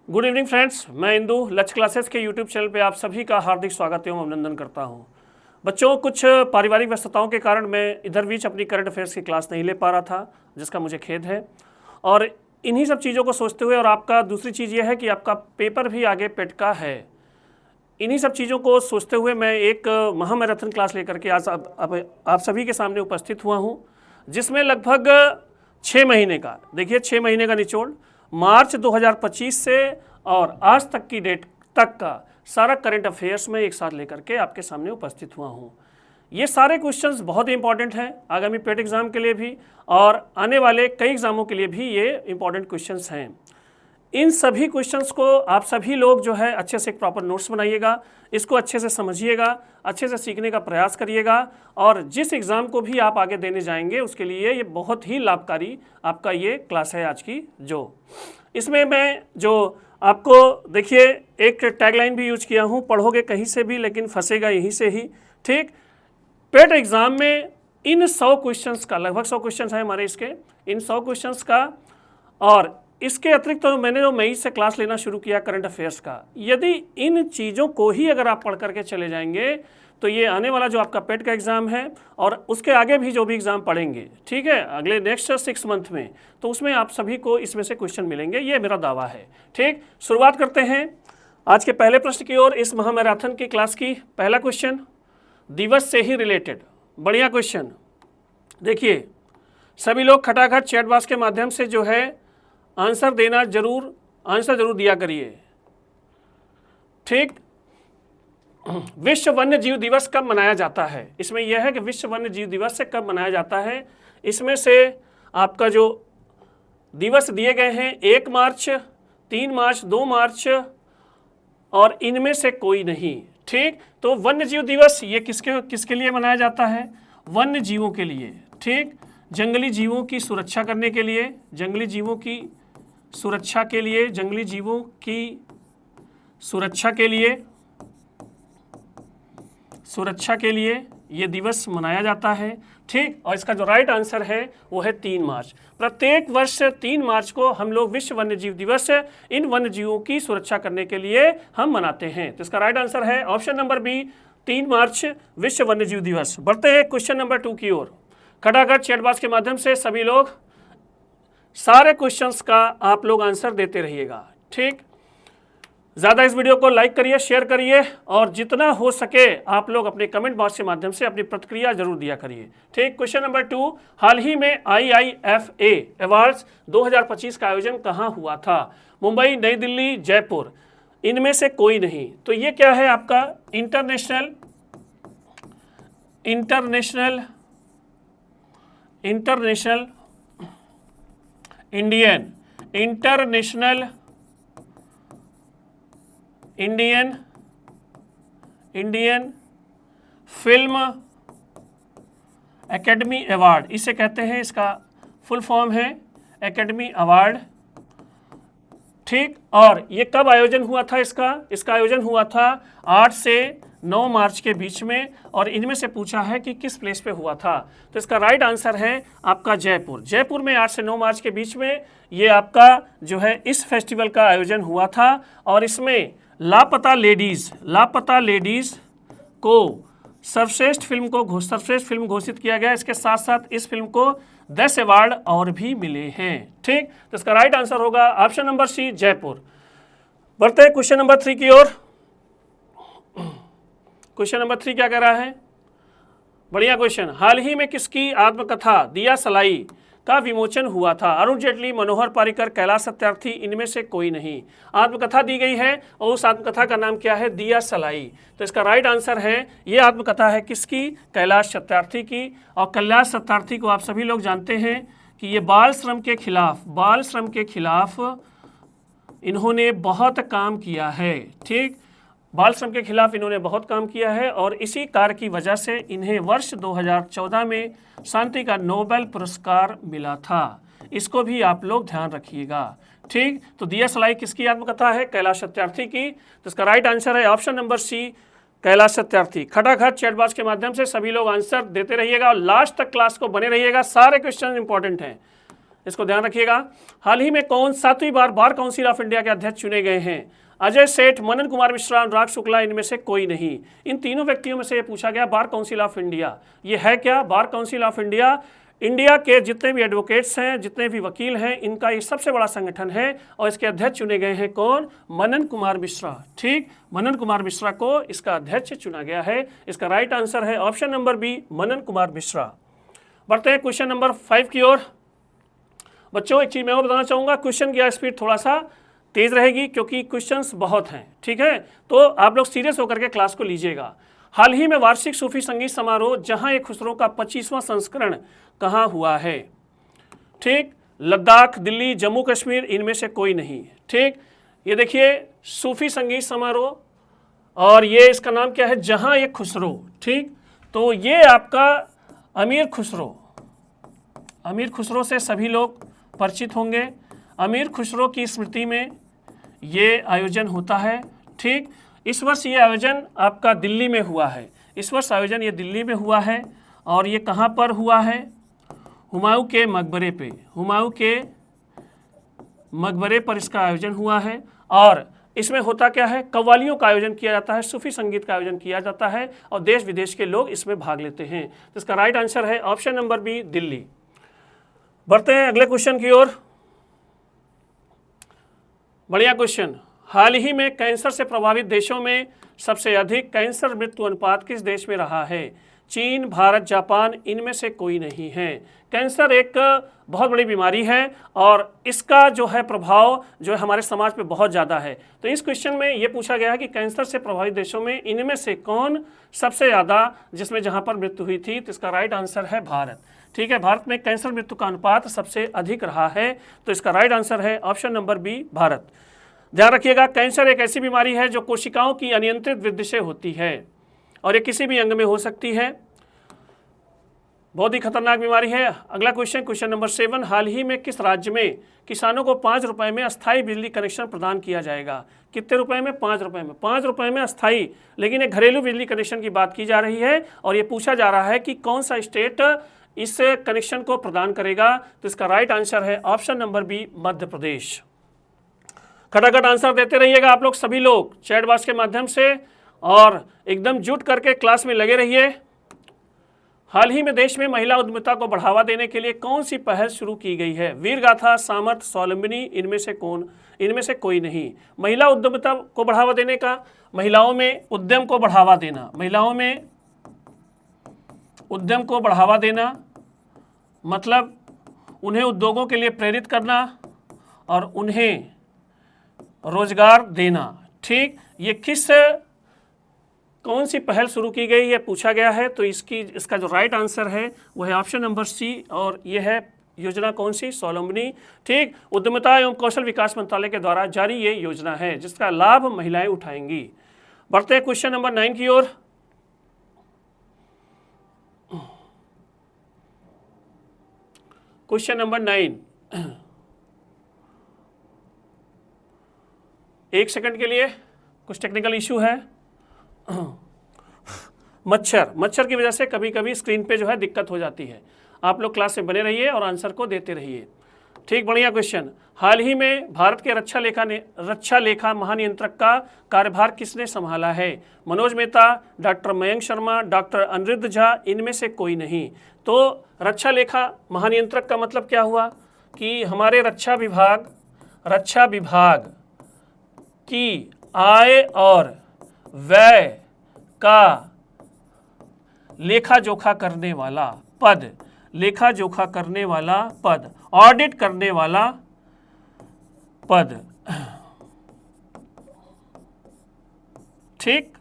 Good evening friends, मैं इंदू लक्ष्य classes के यूट्यूब चैनल पे आप सभी का हार्दिक स्वागत एवं अभिनंदन करता हूं। बच्चों, कुछ पारिवारिक व्यस्तताओं के कारण मैं इधर बीच अपनी करंट अफेयर्स की क्लास नहीं ले पा रहा था, जिसका मुझे खेद है। और इन्हीं सब चीज़ों को सोचते हुए, और आपका दूसरी चीज़ ये है कि आपका पेपर भी आगे पेट का है, इन्हीं सब चीज़ों को सोचते हुए मैं एक महामैराथन क्लास लेकर के आज आप सभी के सामने उपस्थित हुआ हूँ, जिसमें लगभग 6 महीने का, देखिए 6 महीने का निचोड़, मार्च 2025 से और आज तक की डेट तक का सारा करंट अफेयर्स में एक साथ लेकर के आपके सामने उपस्थित हुआ हूँ। ये सारे क्वेश्चंस बहुत ही इंपॉर्टेंट हैं आगामी पेट एग्ज़ाम के लिए भी, और आने वाले कई एग्ज़ामों के लिए भी ये इंपॉर्टेंट क्वेश्चंस हैं। इन सभी क्वेश्चंस को आप सभी लोग जो है अच्छे से एक प्रॉपर नोट्स बनाइएगा, इसको अच्छे से समझिएगा, अच्छे से सीखने का प्रयास करिएगा, और जिस एग्ज़ाम को भी आप आगे देने जाएंगे उसके लिए ये बहुत ही लाभकारी आपका ये क्लास है आज की। जो इसमें मैं जो आपको देखिए एक टैगलाइन भी यूज किया हूँ, पढ़ोगे कहीं से भी लेकिन फंसेगा यहीं से ही। ठीक, पेट एग्ज़ाम में इन 100 क्वेश्चंस का, लगभग 100 क्वेश्चंस हैं हमारे इसके, इन 100 क्वेश्चंस का, और इसके अतिरिक्त तो मैंने जो मई से क्लास लेना शुरू किया करंट अफेयर्स का, यदि इन चीज़ों को ही अगर आप पढ़ करके चले जाएंगे तो ये आने वाला जो आपका पेट का एग्ज़ाम है और उसके आगे भी जो भी एग्ज़ाम पढ़ेंगे, ठीक है, अगले नेक्स्ट 6 मंथ में, तो उसमें आप सभी को इसमें से क्वेश्चन मिलेंगे, ये मेरा दावा है। ठीक, शुरुआत करते हैं आज के पहले प्रश्न की ओर। इस महामैराथन की क्लास की पहला क्वेश्चन दिवस से ही रिलेटेड, बढ़िया क्वेश्चन। देखिए सभी लोग खटाखट चैट बॉक्स के माध्यम से जो है आंसर जरूर दिया करिए। ठीक, विश्व वन्य जीव दिवस कब मनाया जाता है? इसमें यह है कि विश्व वन्य जीव दिवस से कब मनाया जाता है। इसमें से आपका जो दिवस दिए गए हैं 1 मार्च, 3 मार्च, 2 मार्च, और इनमें से कोई नहीं। ठीक, तो वन्य जीव दिवस ये किसके लिए मनाया जाता है? वन्य जीवों के लिए। ठीक, जंगली जीवों की सुरक्षा करने के लिए, जंगली जीवों की सुरक्षा के लिए, जंगली जीवों की सुरक्षा के लिए ये दिवस मनाया जाता है। ठीक, और इसका जो राइट आंसर है वो है 3 मार्च। प्रत्येक वर्ष 3 मार्च को हम लोग विश्व वन्य जीव दिवस इन वन्य जीवों की सुरक्षा करने के लिए हम मनाते हैं। तो इसका राइट आंसर है ऑप्शन नंबर बी, 3 मार्च विश्व वन्य जीव दिवस। बढ़ते हैं क्वेश्चन नंबर 2 की ओर। खटाखट चैट बॉक्स के माध्यम से सभी लोग सारे क्वेश्चंस का आप लोग आंसर देते रहिएगा। ठीक, ज़्यादा इस वीडियो को लाइक करिए, शेयर करिए, और जितना हो सके आप लोग अपने कमेंट बॉक्स के माध्यम से अपनी प्रतिक्रिया जरूर दिया करिए। ठीक, क्वेश्चन नंबर 2, हाल ही में IIFA अवार्ड्स 2025 का आयोजन कहाँ हुआ था? मुंबई, नई दिल्ली, जयपुर, इनमें से कोई नहीं। तो ये क्या है आपका international Indian film academy award, इसे कहते हैं, इसका फुल फॉर्म है एकेडमी अवार्ड। ठीक, और ये कब आयोजन हुआ था? इसका आयोजन हुआ था 8 से 9 मार्च के बीच में, और इनमें से पूछा है कि किस प्लेस पे हुआ था। तो इसका राइट आंसर है आपका जयपुर में 8 से 9 मार्च के बीच में ये आपका जो है इस फेस्टिवल का आयोजन हुआ था। और इसमें लापता लेडीज को सर्वश्रेष्ठ फिल्म घोषित किया गया। इसके साथ साथ इस फिल्म को 10 अवार्ड और भी मिले हैं। ठीक, तो इसका राइट आंसर होगा ऑप्शन नंबर सी, जयपुर। बढ़ते हैं क्वेश्चन नंबर 3 की ओर। क्वेश्चन नंबर 3 क्या कह रहा है? बढ़िया क्वेश्चन। हाल ही में किसकी आत्मकथा दिया सलाई का विमोचन हुआ था? अरुण जेटली, मनोहर पारिकर, कैलाश सत्यार्थी, इनमें से कोई नहीं। आत्मकथा दी गई है और उस आत्मकथा का नाम क्या है? दिया सलाई। तो इसका राइट आंसर है, ये आत्मकथा है किसकी? कैलाश सत्यार्थी की। और कैलाश सत्यार्थी को आप सभी लोग जानते हैं कि ये बाल श्रम के खिलाफ इन्होंने बहुत काम किया है। ठीक, बाल श्रम के खिलाफ इन्होंने बहुत काम किया है, और इसी कार्य की वजह से इन्हें वर्ष 2014 में शांति का नोबेल पुरस्कार मिला था। इसको भी आप लोग ध्यान रखिएगा। ठीक, तो दिया सलाई किसकी आत्मकथा है? कैलाश सत्यार्थी की। तो इसका राइट आंसर है option number C, Kailash Satyarthi. खटाखट चैट बॉक्स के माध्यम से सभी लोग आंसर देते रहिएगा और लास्ट तक क्लास को बने रहिएगा। सारे क्वेश्चन इंपॉर्टेंट हैं, इसको ध्यान रखिएगा। हाल ही में कौन 7वीं बार बार काउंसिल ऑफ इंडिया के अध्यक्ष चुने गए हैं? अजय सेठ, मनन कुमार मिश्रा, अनुराग शुक्ला, इनमें से कोई नहीं। इन तीनों व्यक्तियों में से ये पूछा गया बार काउंसिल ऑफ इंडिया। ये है क्या? Bar council of India India के जितने भी एडवोकेट्स हैं, जितने भी वकील हैं, इनका ये सबसे बड़ा संगठन है और इसके अध्यक्ष चुने गए हैं कौन? मनन कुमार मिश्रा। ठीक, मनन कुमार मिश्रा को इसका अध्यक्ष चुना गया है। इसका राइट आंसर है option number B, Manan Kumar Mishra. बढ़ते हैं क्वेश्चन नंबर 5 की ओर। बच्चों एक चीज़ मैं और बताना चाहूँगा, क्वेश्चन की स्पीड थोड़ा सा तेज़ रहेगी क्योंकि क्वेश्चंस बहुत हैं। ठीक है, तो आप लोग सीरियस होकर के क्लास को लीजिएगा। हाल ही में वार्षिक सूफी संगीत समारोह जहां एक खुसरो का 25वां संस्करण कहाँ हुआ है? ठीक, लद्दाख, दिल्ली, जम्मू कश्मीर, इनमें से कोई नहीं। ठीक, ये देखिए सूफी संगीत समारोह और ये इसका नाम क्या है? जहां एक खुसरो। ठीक, तो ये आपका अमीर खुसरो, अमीर खुसरो से सभी लोग परिचित होंगे। अमीर खुसरो की स्मृति में ये आयोजन होता है। ठीक, इस वर्ष ये आयोजन आपका दिल्ली में हुआ है। इस वर्ष आयोजन ये दिल्ली में हुआ है और ये कहाँ पर हुआ है? हुमायूं के मकबरे पे, हुमायूं के मकबरे पर इसका आयोजन हुआ है। और इसमें होता क्या है? कव्वालियों का आयोजन किया जाता है, सूफी संगीत का आयोजन किया जाता है और देश विदेश के लोग इसमें भाग लेते हैं। तो इसका राइट आंसर है ऑप्शन नंबर बी, दिल्ली। बढ़ते हैं अगले क्वेश्चन की ओर। बढ़िया क्वेश्चन। हाल ही में कैंसर से प्रभावित देशों में सबसे अधिक कैंसर मृत्यु अनुपात किस देश में रहा है? चीन, भारत, जापान, इनमें से कोई नहीं है। कैंसर एक बहुत बड़ी बीमारी है और इसका जो है प्रभाव जो है हमारे समाज पे बहुत ज़्यादा है। तो इस क्वेश्चन में ये पूछा गया है कि कैंसर से प्रभावित देशों में इनमें से कौन सबसे ज़्यादा जिसमें जहाँ पर मृत्यु हुई थी? तो इसका राइट आंसर है भारत। ठीक है, भारत में कैंसर मृत्यु का अनुपात सबसे अधिक रहा है, तो इसका राइट आंसर है ऑप्शन नंबर बी, भारत। ध्यान रखिएगा, कैंसर एक ऐसी बीमारी है जो कोशिकाओं की अनियंत्रित वृद्धि से होती है और ये किसी भी अंग में हो सकती है। बहुत ही खतरनाक बीमारी है। अगला क्वेश्चन, क्वेश्चन नंबर 7। हाल ही में किस राज्य में किसानों को 5 रुपए में अस्थायी बिजली कनेक्शन प्रदान किया जाएगा? कितने रुपए में? 5 रुपए में। 5 रुपए में अस्थायी, लेकिन एक घरेलू बिजली कनेक्शन की बात की जा रही है और ये पूछा जा रहा है कि कौन सा स्टेट इस कनेक्शन को प्रदान करेगा? तो इसका राइट आंसर है option number B, Madhya Pradesh. खटाखट answer देते रहिएगा आप लोग सभी लोग चैट बॉक्स के माध्यम से और एकदम जुट करके क्लास में लगे रहिए। हाल ही में देश में महिला उद्यमिता को बढ़ावा देने के लिए कौन सी पहल शुरू की गई है? वीर गाथा, सामर्थ, स्वावलंबनी, इनमें से कौन? इनमें से कोई नहीं। महिला उद्यमिता को बढ़ावा देने का, महिलाओं में उद्यम को बढ़ावा देना, महिलाओं में उद्यम को बढ़ावा देना मतलब उन्हें उद्योगों के लिए प्रेरित करना और उन्हें रोजगार देना। ठीक, ये कौन सी पहल शुरू की गई है पूछा गया है, तो इसका जो राइट आंसर है वो है ऑप्शन नंबर सी और ये है योजना कौन सी? स्वावलंबनी। ठीक, उद्यमिता एवं कौशल विकास मंत्रालय के द्वारा जारी ये योजना है जिसका लाभ महिलाएं उठाएंगी। बढ़ते हैं क्वेश्चन नंबर 9 की ओर। क्वेश्चन नंबर 9, एक सेकंड के लिए कुछ टेक्निकल इशू है। मच्छर की वजह से कभी कभी स्क्रीन पे जो है दिक्कत हो जाती है। आप लोग क्लास में बने रहिए और आंसर को देते रहिए। ठीक, बढ़िया क्वेश्चन। हाल ही में भारत के रक्षा लेखा महानियंत्रक का कार्यभार किसने संभाला है? मनोज मेहता, डॉक्टर मयंक शर्मा, डॉक्टर अनिरुद्ध झा, इनमें से कोई नहीं। तो रक्षा लेखा महानियंत्रक का मतलब क्या हुआ कि हमारे रक्षा विभाग की आय और व्यय का लेखा जोखा करने वाला पद, लेखा जोखा करने वाला पद, ऑडिट करने वाला पद। ठीक,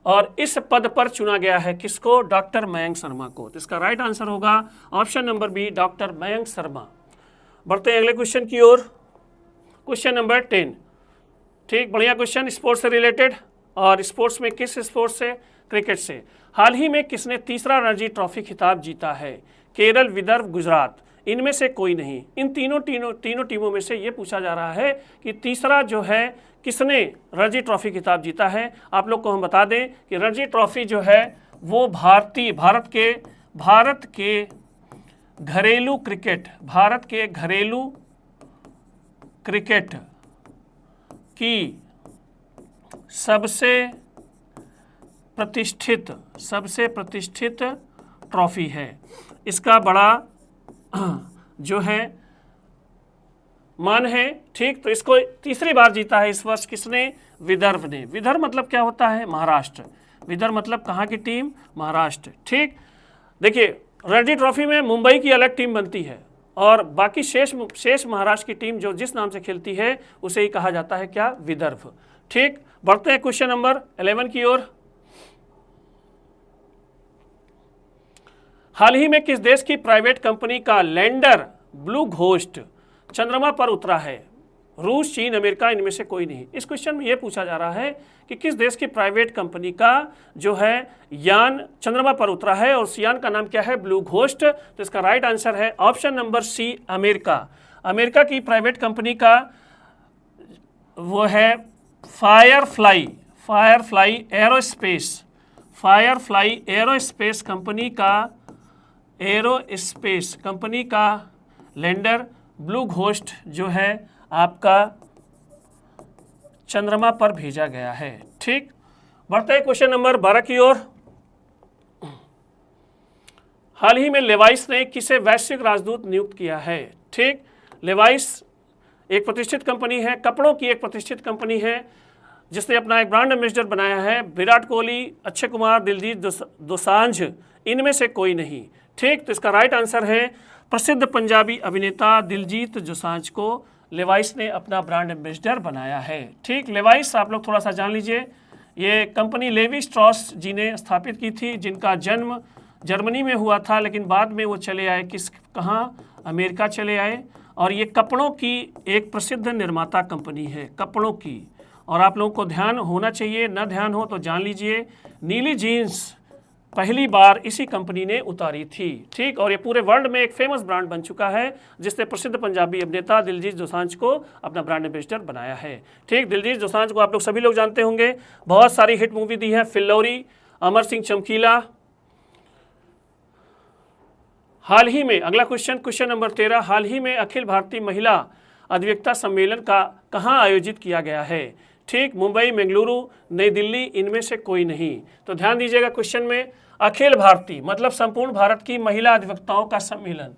और इस पद पर चुना गया है किसको? डॉक्टर मयंक शर्मा को। तो इसका राइट आंसर होगा option number B, doctor Mayank Sharma. बढ़ते हैं अगले क्वेश्चन की ओर। Question number 10। ठीक, बढ़िया क्वेश्चन, स्पोर्ट्स से रिलेटेड और स्पोर्ट्स में किस स्पोर्ट्स से? क्रिकेट से। हाल ही में किसने तीसरा रणजी ट्रॉफी खिताब जीता है? केरल, विदर्भ, गुजरात, इनमें से कोई नहीं। इन तीनों टीमों में से ये पूछा जा रहा है कि तीसरा जो है किसने रणजी ट्रॉफी खिताब जीता है। आप लोग को हम बता दें कि रणजी ट्रॉफी जो है वो भारत के घरेलू क्रिकेट, भारत के घरेलू क्रिकेट की सबसे प्रतिष्ठित ट्रॉफी है। इसका बड़ा जो है मान है, ठीक। तो इसको तीसरी बार जीता है इस वर्ष किसने? विदर्भ ने। विदर्भ मतलब क्या होता है? महाराष्ट्र। विदर्भ मतलब कहाँ की टीम? महाराष्ट्र, ठीक। देखिए रणजी ट्रॉफी में मुंबई की अलग टीम बनती है और बाकी शेष महाराष्ट्र की टीम जो जिस नाम से खेलती है उसे ही कहा जाता है क्या? विदर्भ, ठीक। बढ़ते हैं क्वेश्चन नंबर 11 की ओर। हाल ही में किस देश की प्राइवेट कंपनी का लैंडर ब्लू घोस्ट चंद्रमा पर उतरा है? रूस, चीन, अमेरिका, इनमें से कोई नहीं। इस क्वेश्चन में यह पूछा जा रहा है कि किस देश की प्राइवेट कंपनी का जो है यान चंद्रमा पर उतरा है और उस यान का नाम क्या है? Blue Ghost. तो इसका राइट आंसर है option number C, America. America की प्राइवेट कंपनी का वो है फायरफ्लाई एरोस्पेस कंपनी का लैंडर ब्लू घोस्ट जो है आपका चंद्रमा पर भेजा गया है, ठीक। बढ़ते हैं क्वेश्चन नंबर 12 की ओर। हाल ही में लेवाइस ने किसे वैश्विक राजदूत नियुक्त किया है? ठीक, लेवाइस एक प्रतिष्ठित कंपनी है, कपड़ों की एक प्रतिष्ठित कंपनी है जिसने अपना एक ब्रांड एम्बेसडर बनाया है। विराट कोहली, अक्षय कुमार, दिलजीत दोसांझ, इनमें से कोई नहीं, ठीक। तो इसका राइट आंसर है प्रसिद्ध पंजाबी अभिनेता दिलजीत दोसांझ को लेवाइस ने अपना ब्रांड एम्बेसडर बनाया है, ठीक। लेवाइस आप लोग थोड़ा सा जान लीजिए, ये कंपनी लेवी स्ट्रॉस जी ने स्थापित की थी, जिनका जन्म जर्मनी में हुआ था, लेकिन बाद में वो चले आए कहाँ? अमेरिका चले आए। और ये कपड़ों की एक प्रसिद्ध निर्माता कंपनी है, कपड़ों की। और आप लोगों को ध्यान होना चाहिए, न ध्यान हो तो जान लीजिए, नीली जीन्स पहली बार इसी कंपनी ने उतारी थी, ठीक। और ये पूरे वर्ल्ड में एक फेमस ब्रांड बन चुका है, जिसने प्रसिद्ध पंजाबी अभिनेता दिलजीत दोसांझ को अपना ब्रांड एम्बेसडर बनाया है, ठीक। दिलजीत दोसांझ को आप लोग सभी लोग जानते होंगे, बहुत सारी हिट मूवी दी है, फिल्लौरी, अमर सिंह चमकीला। हाल ही में अगला क्वेश्चन नंबर 13, हाल ही में अखिल भारतीय महिला अधिवक्ता सम्मेलन का कहाँ आयोजित किया गया है? ठीक, मुंबई, बेंगलुरु, नई दिल्ली, इनमें से कोई नहीं। तो ध्यान दीजिएगा, क्वेश्चन में अखिल भारतीय मतलब संपूर्ण भारत की महिला अधिवक्ताओं का सम्मेलन,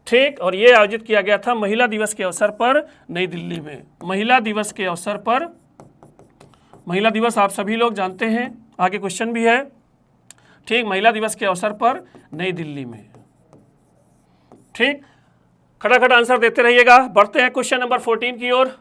ठीक। और ये आयोजित किया गया था महिला दिवस के अवसर पर नई दिल्ली में। महिला दिवस के अवसर पर, महिला दिवस आप सभी लोग जानते हैं, आगे क्वेश्चन भी है, ठीक। महिला दिवस के अवसर पर नई दिल्ली में, ठीक। खटाखट आंसर देते रहिएगा। बढ़ते हैं क्वेश्चन नंबर 14 की ओर।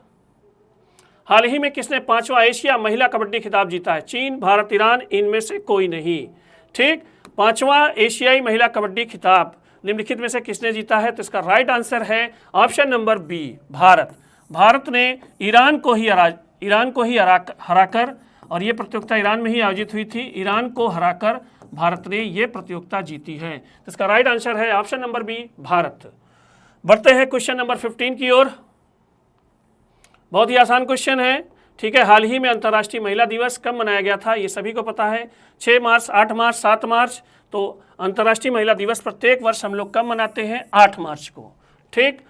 हाल ही में किसने 5वां एशिया महिला कबड्डी खिताब जीता है? चीन, भारत, ईरान, इनमें से कोई नहीं, ठीक। 5वां एशियाई महिला कबड्डी खिताब निम्नलिखित में से किसने जीता है? तो इसका राइट आंसर है option number B, Bharat. Bharat ने ईरान को ही हराकर, और ये प्रतियोगिता ईरान में ही आयोजित हुई थी, ईरान को हराकर भारत ने ये प्रतियोगिता जीती है। तो इसका राइट आंसर है ऑप्शन नंबर बी, भारत। बढ़ते हैं क्वेश्चन नंबर 15 की ओर। बहुत ही आसान क्वेश्चन है, ठीक है। हाल ही में अंतर्राष्ट्रीय महिला दिवस कब मनाया गया था? ये सभी को पता है, 6 मार्च, 8 मार्च, 7 मार्च। तो अंतर्राष्ट्रीय महिला दिवस प्रत्येक वर्ष हम लोग कब मनाते हैं? 8 मार्च को, ठीक।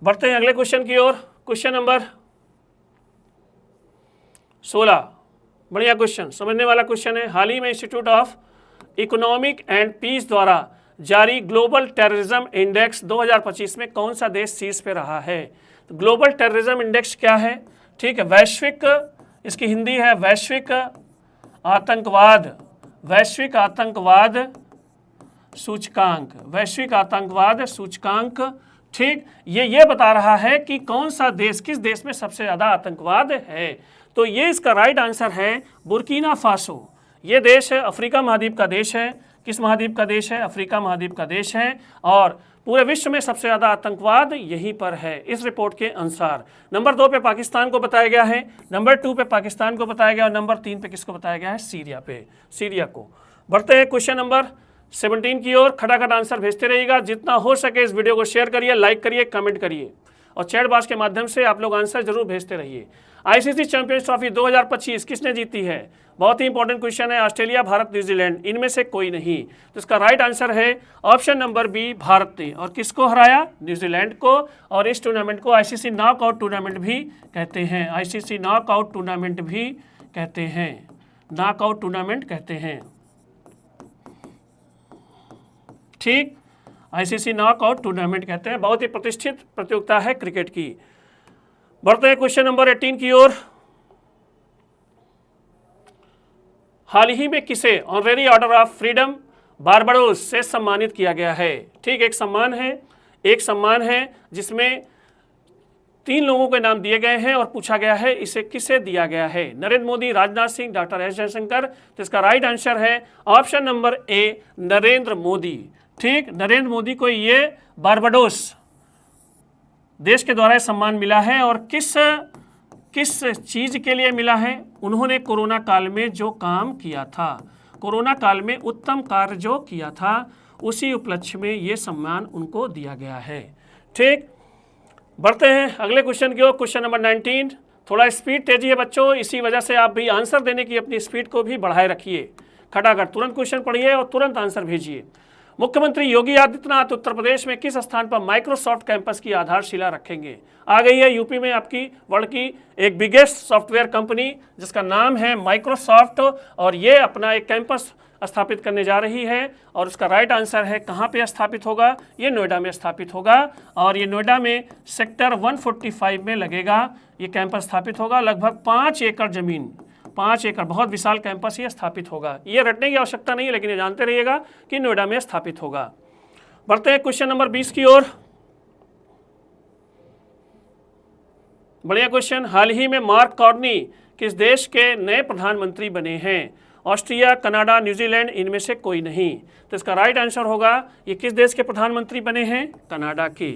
बढ़ते हैं अगले क्वेश्चन की ओर। क्वेश्चन नंबर 16, बढ़िया क्वेश्चन, समझने वाला क्वेश्चन है। हाल ही में Institute of Economic and Peace द्वारा जारी ग्लोबल टेररिज्म इंडेक्स 2025 में कौन सा देश शीर्ष पे रहा है? तो ग्लोबल टेररिज्म इंडेक्स क्या है? ठीक है, वैश्विक, इसकी हिंदी है वैश्विक आतंकवाद सूचकांक, ठीक। ये बता रहा है कि कौन सा देश, किस देश में सबसे ज़्यादा आतंकवाद है। तो ये इसका राइट आंसर है बुर्किना फासो। ये देश है अफ्रीका महाद्वीप का देश है। किस महाद्वीप का देश है? अफ्रीका महाद्वीप का देश है। और पूरे विश्व में सबसे ज़्यादा आतंकवाद यहीं पर है इस रिपोर्ट के अनुसार। नंबर 2 पे पाकिस्तान को बताया गया है, नंबर 2 पे पाकिस्तान को बताया गया, और नंबर 3 पे किसको बताया गया है? सीरिया को। बढ़ते हैं क्वेश्चन नंबर 17 की ओर। खटाखट आंसर भेजते रहिएगा, जितना हो सके इस वीडियो को शेयर करिए, लाइक करिए, कमेंट करिए, और चैट बॉक्स के माध्यम से आप लोग आंसर जरूर भेजते रहिए। आईसीसी चैंपियंस ट्रॉफी 2025 किसने जीती है? बहुत ही इंपॉर्टेंट क्वेश्चन है। ऑस्ट्रेलिया, भारत, न्यूजीलैंड, इनमें से कोई नहीं। तो इसका राइट आंसर है ऑप्शन नंबर बी, भारत ने। और किसको हराया? न्यूजीलैंड को। और इस टूर्नामेंट को आईसीसी नॉकआउट टूर्नामेंट भी कहते हैं। आईसीसी नॉकआउट टूर्नामेंट भी कहते हैं। नॉकआउट टूर्नामेंट कहते हैं। ठीक, आईसीसी नॉकआउट टूर्नामेंट कहते हैं। बहुत ही प्रतिष्ठित प्रतियोगिता है क्रिकेट की। बढ़ते हैं क्वेश्चन नंबर 18 की ओर। हाल ही में किसे honorary order of freedom Barbados से सम्मानित किया गया है? ठीक, एक सम्मान है जिसमें 3 लोगों के नाम दिए गए हैं और पूछा गया है इसे किसे दिया गया है? Narendra Modi, Rajnath Singh, doctor S Jaishankar. तो इसका राइट आंसर है option number A, Narendra Modi. ठीक, नरेंद्र मोदी को ये बारबाडोस देश के द्वारा सम्मान मिला है। और किस चीज के लिए मिला है? उन्होंने कोरोना काल में जो काम किया था, कोरोना काल में उत्तम कार्य जो किया था, उसी उपलक्ष्य में ये सम्मान उनको दिया गया है। ठीक, बढ़ते हैं अगले क्वेश्चन की ओर। Question number 19। थोड़ा स्पीड तेजी है बच्चों, इसी वजह से आप भी आंसर देने की अपनी स्पीड को भी बढ़ाए रखिए। खटाखट तुरंत क्वेश्चन पढ़िए और तुरंत आंसर भेजिए। मुख्यमंत्री योगी आदित्यनाथ उत्तर प्रदेश में किस स्थान पर माइक्रोसॉफ्ट कैंपस की आधारशिला रखेंगे? आ गई है यूपी में आपकी वर्ल्ड की एक बिगेस्ट सॉफ्टवेयर कंपनी जिसका नाम है माइक्रोसॉफ्ट, और ये अपना एक कैंपस स्थापित करने जा रही है। और उसका राइट आंसर है कहाँ पे स्थापित होगा? ये नोएडा में स्थापित होगा। और ये नोएडा में सेक्टर 145 में लगेगा। ये कैंपस स्थापित होगा। लगभग 5 एकड़ जमीन, 5 एकड़, बहुत विशाल कैंपस ये स्थापित होगा। ये रटने की आवश्यकता नहीं है, लेकिन ये जानते रहिएगा कि नोएडा में स्थापित होगा। बढ़ते हैं क्वेश्चन नंबर 20 की ओर। बढ़िया क्वेश्चन। हाल ही में मार्क कार्नी किस देश के नए प्रधानमंत्री बने हैं? ऑस्ट्रिया, कनाडा, न्यूजीलैंड, इनमें से कोई नहीं। तो इसका राइट आंसर होगा ये किस देश के प्रधानमंत्री बने हैं? कनाडा के।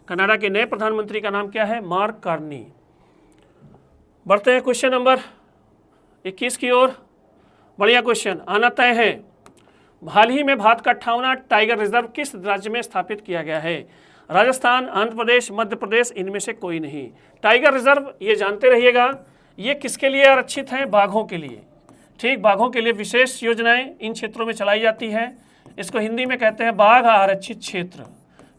कनाडा के नए प्रधानमंत्री का नाम क्या है? Mark Carney. बढ़ते हैं क्वेश्चन नंबर 21 की ओर। बढ़िया क्वेश्चन आना तय है। हाल ही में भारत का 58वां टाइगर रिजर्व किस राज्य में स्थापित किया गया है? राजस्थान, आंध्र प्रदेश, मध्य प्रदेश, इनमें से कोई नहीं। टाइगर रिजर्व ये जानते रहिएगा, ये किसके लिए आरक्षित हैं? बाघों के लिए। ठीक, बाघों के लिए विशेष योजनाएं इन क्षेत्रों में चलाई जाती है। इसको हिंदी में कहते हैं बाघ आरक्षित क्षेत्र।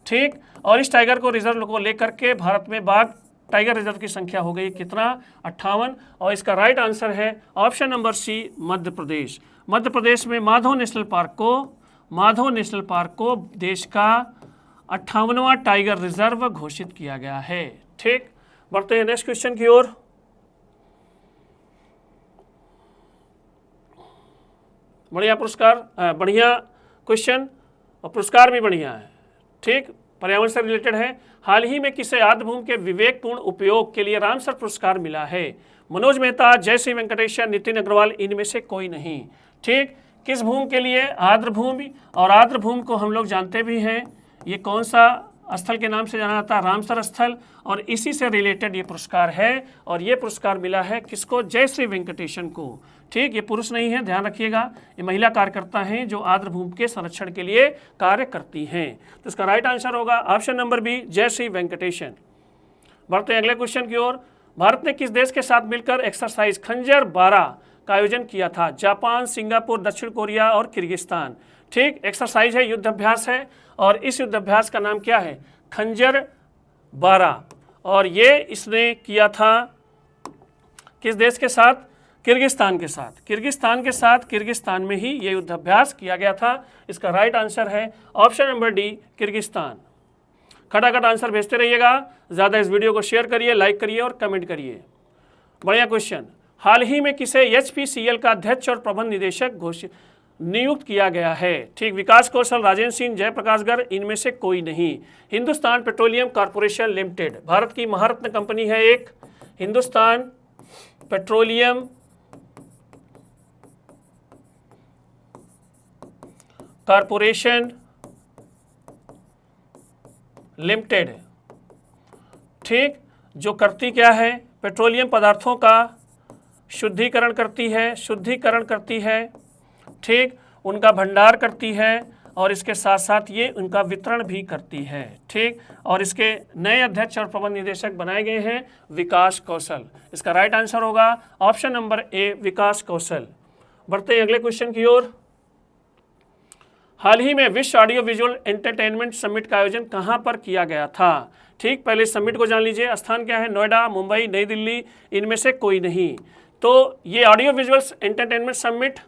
ठीक, और इस टाइगर को रिजर्व को लेकर के भारत में बाघ टाइगर रिजर्व की संख्या हो गई कितना? 58। और इसका राइट आंसर है ऑप्शन नंबर सी, मध्य प्रदेश। मध्य प्रदेश में माधव नेशनल पार्क को देश का 58वां टाइगर रिजर्व घोषित किया गया है। ठीक, बढ़ते हैं नेक्स्ट क्वेश्चन की ओर। बढ़िया बढ़िया क्वेश्चन और पुरस्कार भी बढ़िया है। ठीक, पर्यावरण से रिलेटेड है। हाल ही में किसे आर्द्रभूमि के विवेकपूर्ण उपयोग के लिए रामसर पुरस्कार मिला है? मनोज मेहता, जयश्री वेंकटेशन, नितिन अग्रवाल, इनमें से कोई नहीं। ठीक, किस भूमि के लिए? आर्द्रभूमि। और आर्द्रभूमि को हम लोग जानते भी हैं, ये कौन सा स्थल के नाम से जाना जाता है? रामसर स्थल। और इसी से रिलेटेड ये पुरस्कार है। और ये पुरस्कार मिला है किसको? जयश्री वेंकटेशन को। ठीक, ये पुरुष नहीं है, ध्यान रखिएगा, ये महिला कार्यकर्ता हैं जो आर्द्रभूमि के संरक्षण के लिए कार्य करती हैं। तो इसका राइट आंसर होगा option number B, Jayashree Venkatesan. बढ़ते हैं अगले क्वेश्चन की ओर। भारत ने किस देश के साथ मिलकर एक्सरसाइज खंजर 12 का आयोजन किया था? जापान, सिंगापुर, दक्षिण कोरिया और किर्गिस्तान। ठीक, एक्सरसाइज है, युद्धाभ्यास है। और इस युद्धाभ्यास का नाम क्या है? खंजर 12। और ये इसने किया था किस देश के साथ? किर्गिस्तान के साथ। किर्गिस्तान में ही ये युद्धाभ्यास किया गया था। इसका राइट आंसर है ऑप्शन नंबर डी, किर्गिस्तान। खटाखट आंसर भेजते रहिएगा। ज़्यादा इस वीडियो को शेयर करिए, लाइक करिए और कमेंट करिए। बढ़िया क्वेश्चन। हाल ही में किसे HPCL का अध्यक्ष और प्रबंध निदेशक घोषित नियुक्त किया गया है? ठीक, विकास कौशल, राजेंद्र सिंह, जयप्रकाश गर्ग, इनमें से कोई नहीं। Hindustan petroleum corporation limited Bharat की महारत्न कंपनी है एक। Hindustan petroleum corporation limited. ठीक, जो करती क्या है? पेट्रोलियम पदार्थों का शुद्धिकरण करती है। ठीक, उनका भंडार करती है और इसके साथ साथ ये उनका वितरण भी करती है। ठीक, और इसके नए अध्यक्ष और प्रबंध निदेशक बनाए गए हैं विकास कौशल। इसका राइट आंसर होगा ऑप्शन नंबर ए, विकास कौशल। बढ़ते हैं अगले क्वेश्चन की ओर। हाल ही में विश्व ऑडियो विजुअल एंटरटेनमेंट समिट का आयोजन कहां पर किया गया था? ठीक, पहले समिट को जान लीजिए। स्थान क्या है? नोएडा, मुंबई, नई दिल्ली, इनमें से कोई नहीं। तो ये ऑडियो विजुअल्स एंटरटेनमेंट समिट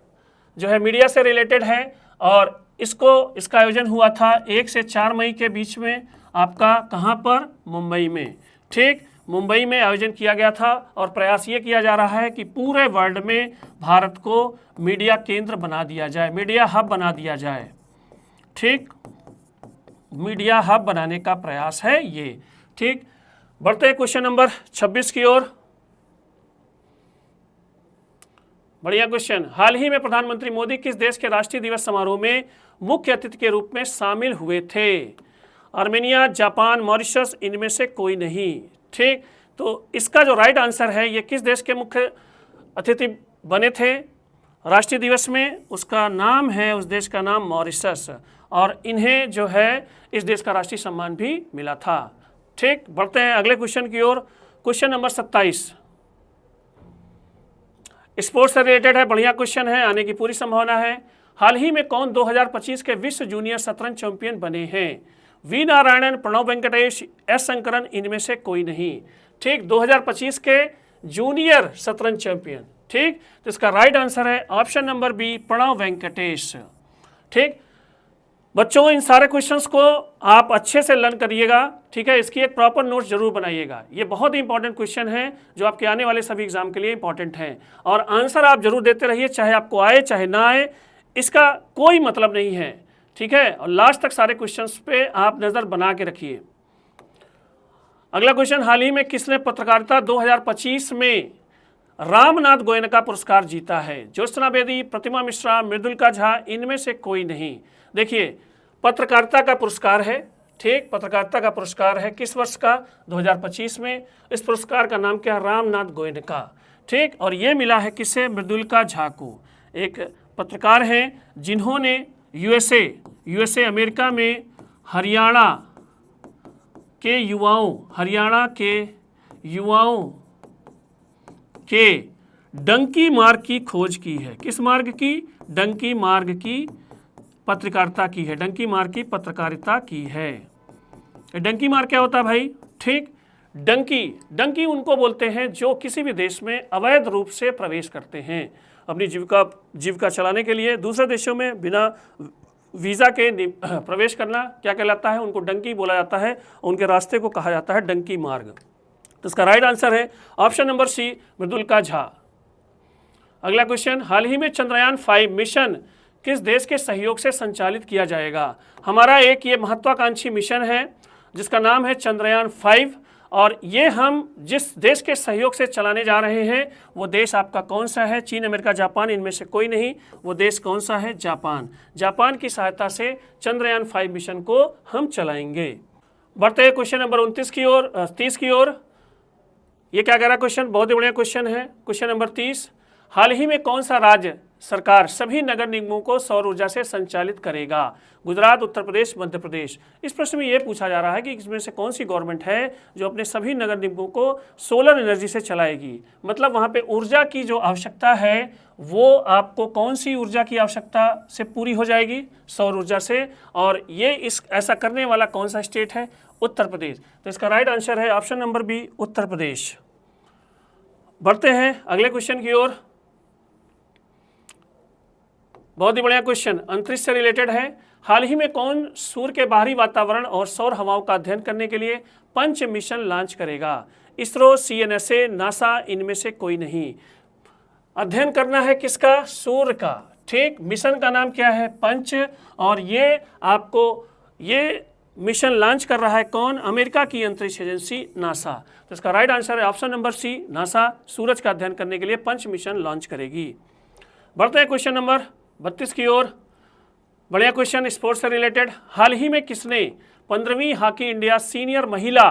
जो है मीडिया से रिलेटेड है और इसका आयोजन हुआ था 1 से 4 मई के बीच में। आपका कहाँ पर? मुंबई में। ठीक, मुंबई में आयोजन किया गया था और प्रयास ये किया जा रहा है कि पूरे वर्ल्ड में भारत को मीडिया केंद्र बना दिया जाए, मीडिया हब बना दिया जाए। ठीक, मीडिया हब बनाने का प्रयास है ये। ठीक, बढ़ते हैं क्वेश्चन नंबर 26 की ओर। बढ़िया क्वेश्चन। हाल ही में प्रधानमंत्री मोदी किस देश के राष्ट्रीय दिवस समारोह में मुख्य अतिथि के रूप में शामिल हुए थे? आर्मेनिया, जापान, मॉरिशस, इनमें से कोई नहीं। ठीक, तो इसका जो राइट आंसर है, ये किस देश के मुख्य अतिथि बने थे राष्ट्रीय दिवस में? उसका नाम है, उस देश का नाम मॉरिशस, और इन्हें जो है इस देश का राष्ट्रीय सम्मान भी मिला था। ठीक, बढ़ते हैं अगले क्वेश्चन की ओर। क्वेश्चन नंबर 27 स्पोर्ट्स से रिलेटेड है। बढ़िया क्वेश्चन है, आने की पूरी संभावना है। हाल ही में कौन 2025 के विश्व जूनियर शतरंज चैंपियन बने हैं? वी नारायणन, प्रणव वेंकटेश, एस शंकरन, इनमें से कोई नहीं। ठीक, 2025 के जूनियर शतरंज चैंपियन। ठीक, तो इसका राइट आंसर है option number B, Pranav Venkatesh. ठीक बच्चों, इन सारे क्वेश्चंस को आप अच्छे से लर्न करिएगा। ठीक है, इसकी एक प्रॉपर नोट्स जरूर बनाइएगा। ये बहुत ही इंपॉर्टेंट क्वेश्चन है जो आपके आने वाले सभी एग्जाम के लिए इंपॉर्टेंट हैं, और आंसर आप जरूर देते रहिए, चाहे आपको आए चाहे ना आए, इसका कोई मतलब नहीं है। ठीक है, और लास्ट तक सारे क्वेश्चंस पे आप नज़र बना के रखिए। अगला क्वेश्चन, हाल ही में किसने पत्रकारिता 2025 में रामनाथ गोयनका पुरस्कार जीता है? ज्योत्सना बेदी, प्रतिमा मिश्रा, मृदुलिका झा, इनमें से कोई नहीं। देखिए, पत्रकारिता का पुरस्कार है। ठीक, पत्रकारिता का पुरस्कार है, किस वर्ष का? 2025 में। इस पुरस्कार का नाम क्या है? रामनाथ गोयनका। ठीक, और ये मिला है किससे? मृदुलिका झा को। एक पत्रकार हैं जिन्होंने यूएसए अमेरिका में हरियाणा के युवाओं के डंकी मार्ग की खोज की है। किस मार्ग की? डंकी मार्ग की पत्रकारिता की है। डंकी मार्ग की पत्रकारिता की है। डंकी मार्ग क्या होता है भाई? ठीक, डंकी उनको बोलते हैं जो किसी भी देश में अवैध रूप से प्रवेश करते हैं अपनी जीविका चलाने के लिए। दूसरे देशों में बिना वीज़ा के प्रवेश करना क्या कहलाता है? उनको डंकी बोला जाता है। उनके रास्ते को कहा जाता है डंकी मार्ग। तो इसका राइट आंसर है option number C, Mridulika Jha. अगला क्वेश्चन, हाल ही में चंद्रयान 5 मिशन किस देश के सहयोग से संचालित किया जाएगा? हमारा एक ये महत्वाकांक्षी मिशन है जिसका नाम है चंद्रयान 5, और ये हम जिस देश के सहयोग से चलाने जा रहे हैं वो देश आपका कौन सा है? चीन, अमेरिका, जापान, इनमें से कोई नहीं। वो देश कौन सा है? जापान। जापान की सहायता से चंद्रयान 5 मिशन को हम चलाएंगे। बढ़ते हैं क्वेश्चन नंबर 30 की ओर। ये क्या कह रहा है क्वेश्चन? बहुत ही बढ़िया क्वेश्चन है। क्वेश्चन नंबर 30, हाल ही में कौन सा राज्य सरकार सभी नगर निगमों को सौर ऊर्जा से संचालित करेगा? गुजरात, उत्तर प्रदेश, मध्य प्रदेश। इस प्रश्न में यह पूछा जा रहा है कि इसमें से कौन सी गवर्नमेंट है जो अपने सभी नगर निगमों को सोलर एनर्जी से चलाएगी। मतलब वहाँ पे ऊर्जा की जो आवश्यकता है वो आपको कौन सी ऊर्जा की आवश्यकता से पूरी हो जाएगी? सौर ऊर्जा से। और ये ऐसा करने वाला कौन सा स्टेट है? उत्तर प्रदेश। तो इसका राइट आंसर है option number B, Uttar Pradesh. बढ़ते हैं अगले क्वेश्चन की ओर। बहुत ही बढ़िया क्वेश्चन, अंतरिक्ष से रिलेटेड है। हाल ही में कौन सूर्य के बाहरी वातावरण और सौर हवाओं का अध्ययन करने के लिए 5 मिशन लॉन्च करेगा? इसरो, CNSA, नासा, इनमें से कोई नहीं। अध्ययन करना है किसका? सूर्य का। ठीक, मिशन का नाम क्या है? 5, और ये आपको ये मिशन लॉन्च कर रहा है कौन? अमेरिका की अंतरिक्ष एजेंसी नासा। तो इसका राइट आंसर है ऑप्शन नंबर सी, नासा सूरज का अध्ययन करने के लिए 5 मिशन लॉन्च करेगी। बढ़ते हैं क्वेश्चन नंबर 32 की ओर। बढ़िया क्वेश्चन, स्पोर्ट्स से रिलेटेड। हाल ही में किसने 15वीं हॉकी इंडिया सीनियर महिला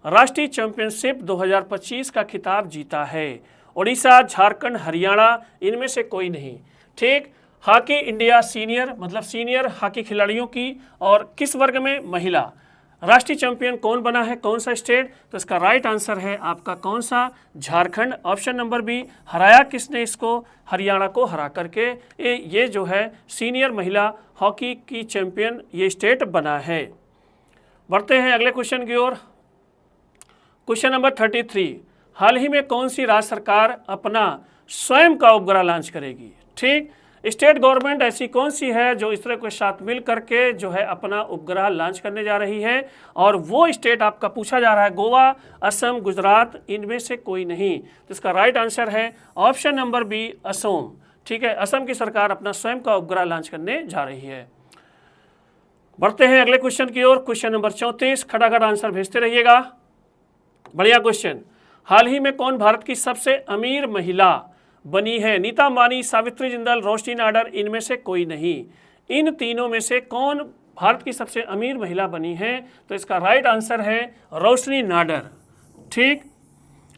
राष्ट्रीय चैंपियनशिप 2025 का खिताब जीता है? ओडिशा, झारखंड, हरियाणा, इनमें से कोई नहीं। ठीक, हॉकी इंडिया सीनियर मतलब सीनियर हॉकी खिलाड़ियों की, और किस वर्ग में? महिला। राष्ट्रीय चैंपियन कौन बना है, कौन सा स्टेट? तो इसका राइट आंसर है आपका कौन सा? झारखंड। Option number B. हराया किसने इसको? हरियाणा को हरा करके ये जो है सीनियर महिला हॉकी की चैंपियन ये स्टेट बना है। बढ़ते हैं अगले क्वेश्चन की ओर। Question number 33। हाल ही में कौन सी राज्य सरकार अपना स्वयं का उपग्रह लॉन्च करेगी? ठीक, स्टेट गवर्नमेंट ऐसी कौन सी है जो इसरो के साथ मिल करके जो है अपना उपग्रह लॉन्च करने जा रही है? और वो स्टेट आपका पूछा जा रहा है गोवा, असम, गुजरात, इनमें से कोई नहीं। तो इसका राइट आंसर है ऑप्शन नंबर बी, असम। ठीक है, असम की सरकार अपना स्वयं का उपग्रह लॉन्च करने जा रही है। बढ़ते हैं अगले क्वेश्चन की ओर। Question number 34। खटाखट आंसर भेजते रहिएगा। बढ़िया क्वेश्चन। हाल ही में कौन भारत की सबसे अमीर महिला बनी है? नीता अंबानी, सावित्री जिंदल, रोशनी नाडर, इनमें से कोई नहीं। इन तीनों में से कौन भारत की सबसे अमीर महिला बनी है? तो इसका राइट आंसर है रोशनी नाडर। ठीक,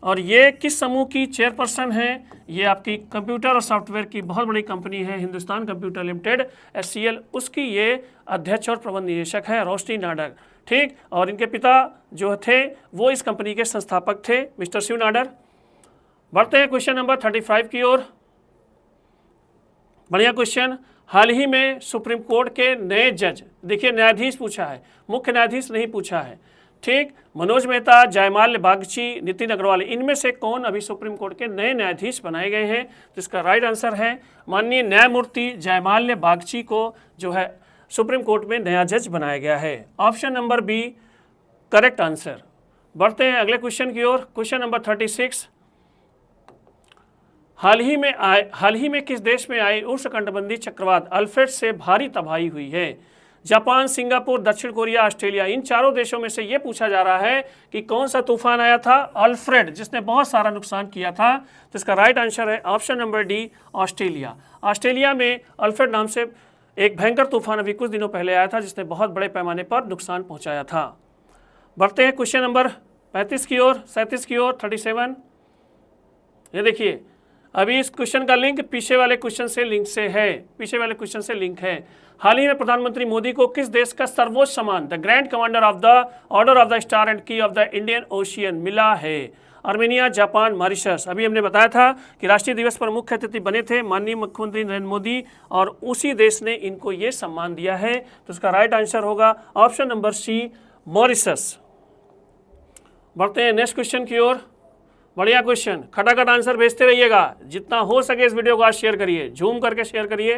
और ये किस समूह की चेयरपर्सन है? ये आपकी कंप्यूटर और सॉफ्टवेयर की बहुत बड़ी कंपनी है हिंदुस्तान कंप्यूटर लिमिटेड HCL, उसकी ये अध्यक्ष और प्रबंध निदेशक है रोशनी नाडर। ठीक, और इनके पिता जो थे वो इस कंपनी के संस्थापक थे, मिस्टर शिव नाडर। बढ़ते हैं क्वेश्चन नंबर 35 की ओर। बढ़िया क्वेश्चन। हाल ही में सुप्रीम कोर्ट के नए जज, देखिए न्यायाधीश पूछा है, मुख्य न्यायाधीश नहीं पूछा है। ठीक, मनोज मेहता, जयमाल्य बागची, नितिन अग्रवाल, इनमें से कौन अभी सुप्रीम कोर्ट के नए न्यायाधीश बनाए गए हैं? तो इसका राइट आंसर है माननीय न्यायमूर्ति जयमाल्य बागची को जो है सुप्रीम कोर्ट में नया जज बनाया गया है। Option number B correct answer. बढ़ते हैं अगले क्वेश्चन की ओर। Question number 36। हाल ही में किस देश में आई उष्णकटिबंधीय चक्रवात अल्फ्रेड से भारी तबाही हुई है? जापान, सिंगापुर, दक्षिण कोरिया, ऑस्ट्रेलिया, इन चारों देशों में से ये पूछा जा रहा है कि कौन सा तूफान आया था अल्फ्रेड, जिसने बहुत सारा नुकसान किया था। तो इसका राइट आंसर है option number D, Australia. Australia में अल्फ्रेड नाम से एक भयंकर तूफान अभी कुछ दिनों पहले आया था जिसने बहुत बड़े पैमाने पर नुकसान पहुंचाया था। बढ़ते हैं क्वेश्चन नंबर 37 की ओर। 37। ये देखिए, अभी इस क्वेश्चन का लिंक पीछे वाले क्वेश्चन से लिंक है। हाल ही में प्रधानमंत्री मोदी को किस देश का सर्वोच्च सम्मान the grand commander of the order of the star and की ऑफ द इंडियन ओशियन मिला है? Armenia, Japan, Mauritius. अभी हमने बताया था कि राष्ट्रीय दिवस पर मुख्य अतिथि बने थे माननीय मुख्यमंत्री नरेंद्र मोदी, और उसी देश ने इनको ये सम्मान दिया है। तो इसका राइट आंसर होगा ऑप्शन नंबर सी, मॉरिशस। बढ़ते हैं नेक्स्ट क्वेश्चन की ओर। बढ़िया क्वेश्चन, खटाखट आंसर भेजते रहिएगा। जितना हो सके इस वीडियो को आज शेयर करिए, झूम करके शेयर करिए।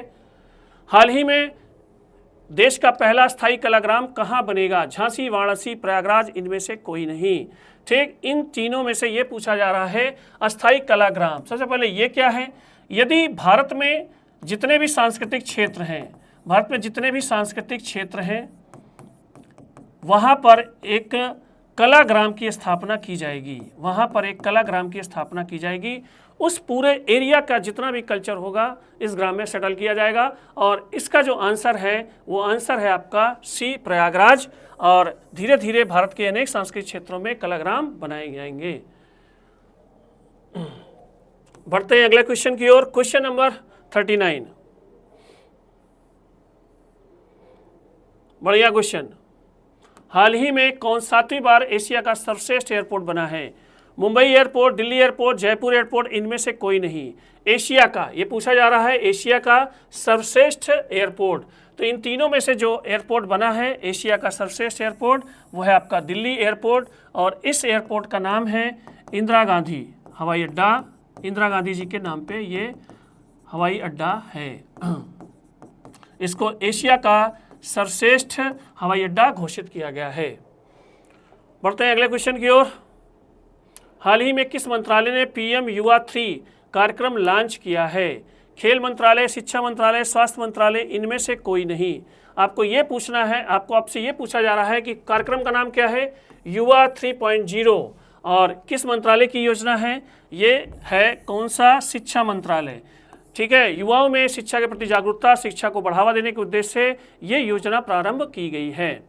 हाल ही में देश का पहला स्थायी कलाग्राम कहाँ बनेगा? झांसी, वाराणसी, प्रयागराज, इनमें से कोई नहीं। ठीक, इन तीनों में से ये पूछा जा रहा है अस्थायी कलाग्राम। सबसे पहले ये क्या है? यदि भारत में जितने भी सांस्कृतिक क्षेत्र हैं, वहाँ पर एक कलाग्राम की स्थापना की जाएगी। उस पूरे एरिया का जितना भी कल्चर होगा इस ग्राम में सेटल किया जाएगा, और इसका जो आंसर है वो आंसर है आपका सी, प्रयागराज। और धीरे धीरे भारत के अनेक सांस्कृतिक क्षेत्रों में कलाग्राम बनाए जाएंगे। बढ़ते हैं अगले क्वेश्चन की ओर। Question number 39। बढ़िया क्वेश्चन। हाल ही में कौन 7वीं बार एशिया का सर्वश्रेष्ठ एयरपोर्ट बना है? Mumbai airport, Delhi airport, Jaipur airport, इनमें से कोई नहीं। एशिया का ये पूछा जा रहा है, एशिया का सर्वश्रेष्ठ एयरपोर्ट। तो इन तीनों में से जो एयरपोर्ट बना है एशिया का सर्वश्रेष्ठ एयरपोर्ट, वो है आपका दिल्ली एयरपोर्ट। और इस एयरपोर्ट का नाम है इंदिरा गांधी हवाई अड्डा। इंदिरा गांधी जी के नाम पे ये हवाई अड्डा है। इसको एशिया का सर्वश्रेष्ठ हवाई अड्डा घोषित किया गया है। बढ़ते हैं अगले क्वेश्चन की ओर। हाल ही में किस मंत्रालय ने PM युवा 3 कार्यक्रम लॉन्च किया है? खेल मंत्रालय, शिक्षा मंत्रालय, स्वास्थ्य मंत्रालय, इनमें से कोई नहीं। आपको ये पूछना है, आपसे ये पूछा जा रहा है कि कार्यक्रम का नाम क्या है? युवा 3.0। और किस मंत्रालय की योजना है? ये है कौन सा? शिक्षा मंत्रालय। ठीक है, युवाओं में शिक्षा के प्रति जागरूकता, शिक्षा को बढ़ावा देने के उद्देश्य से ये योजना प्रारंभ की गई है।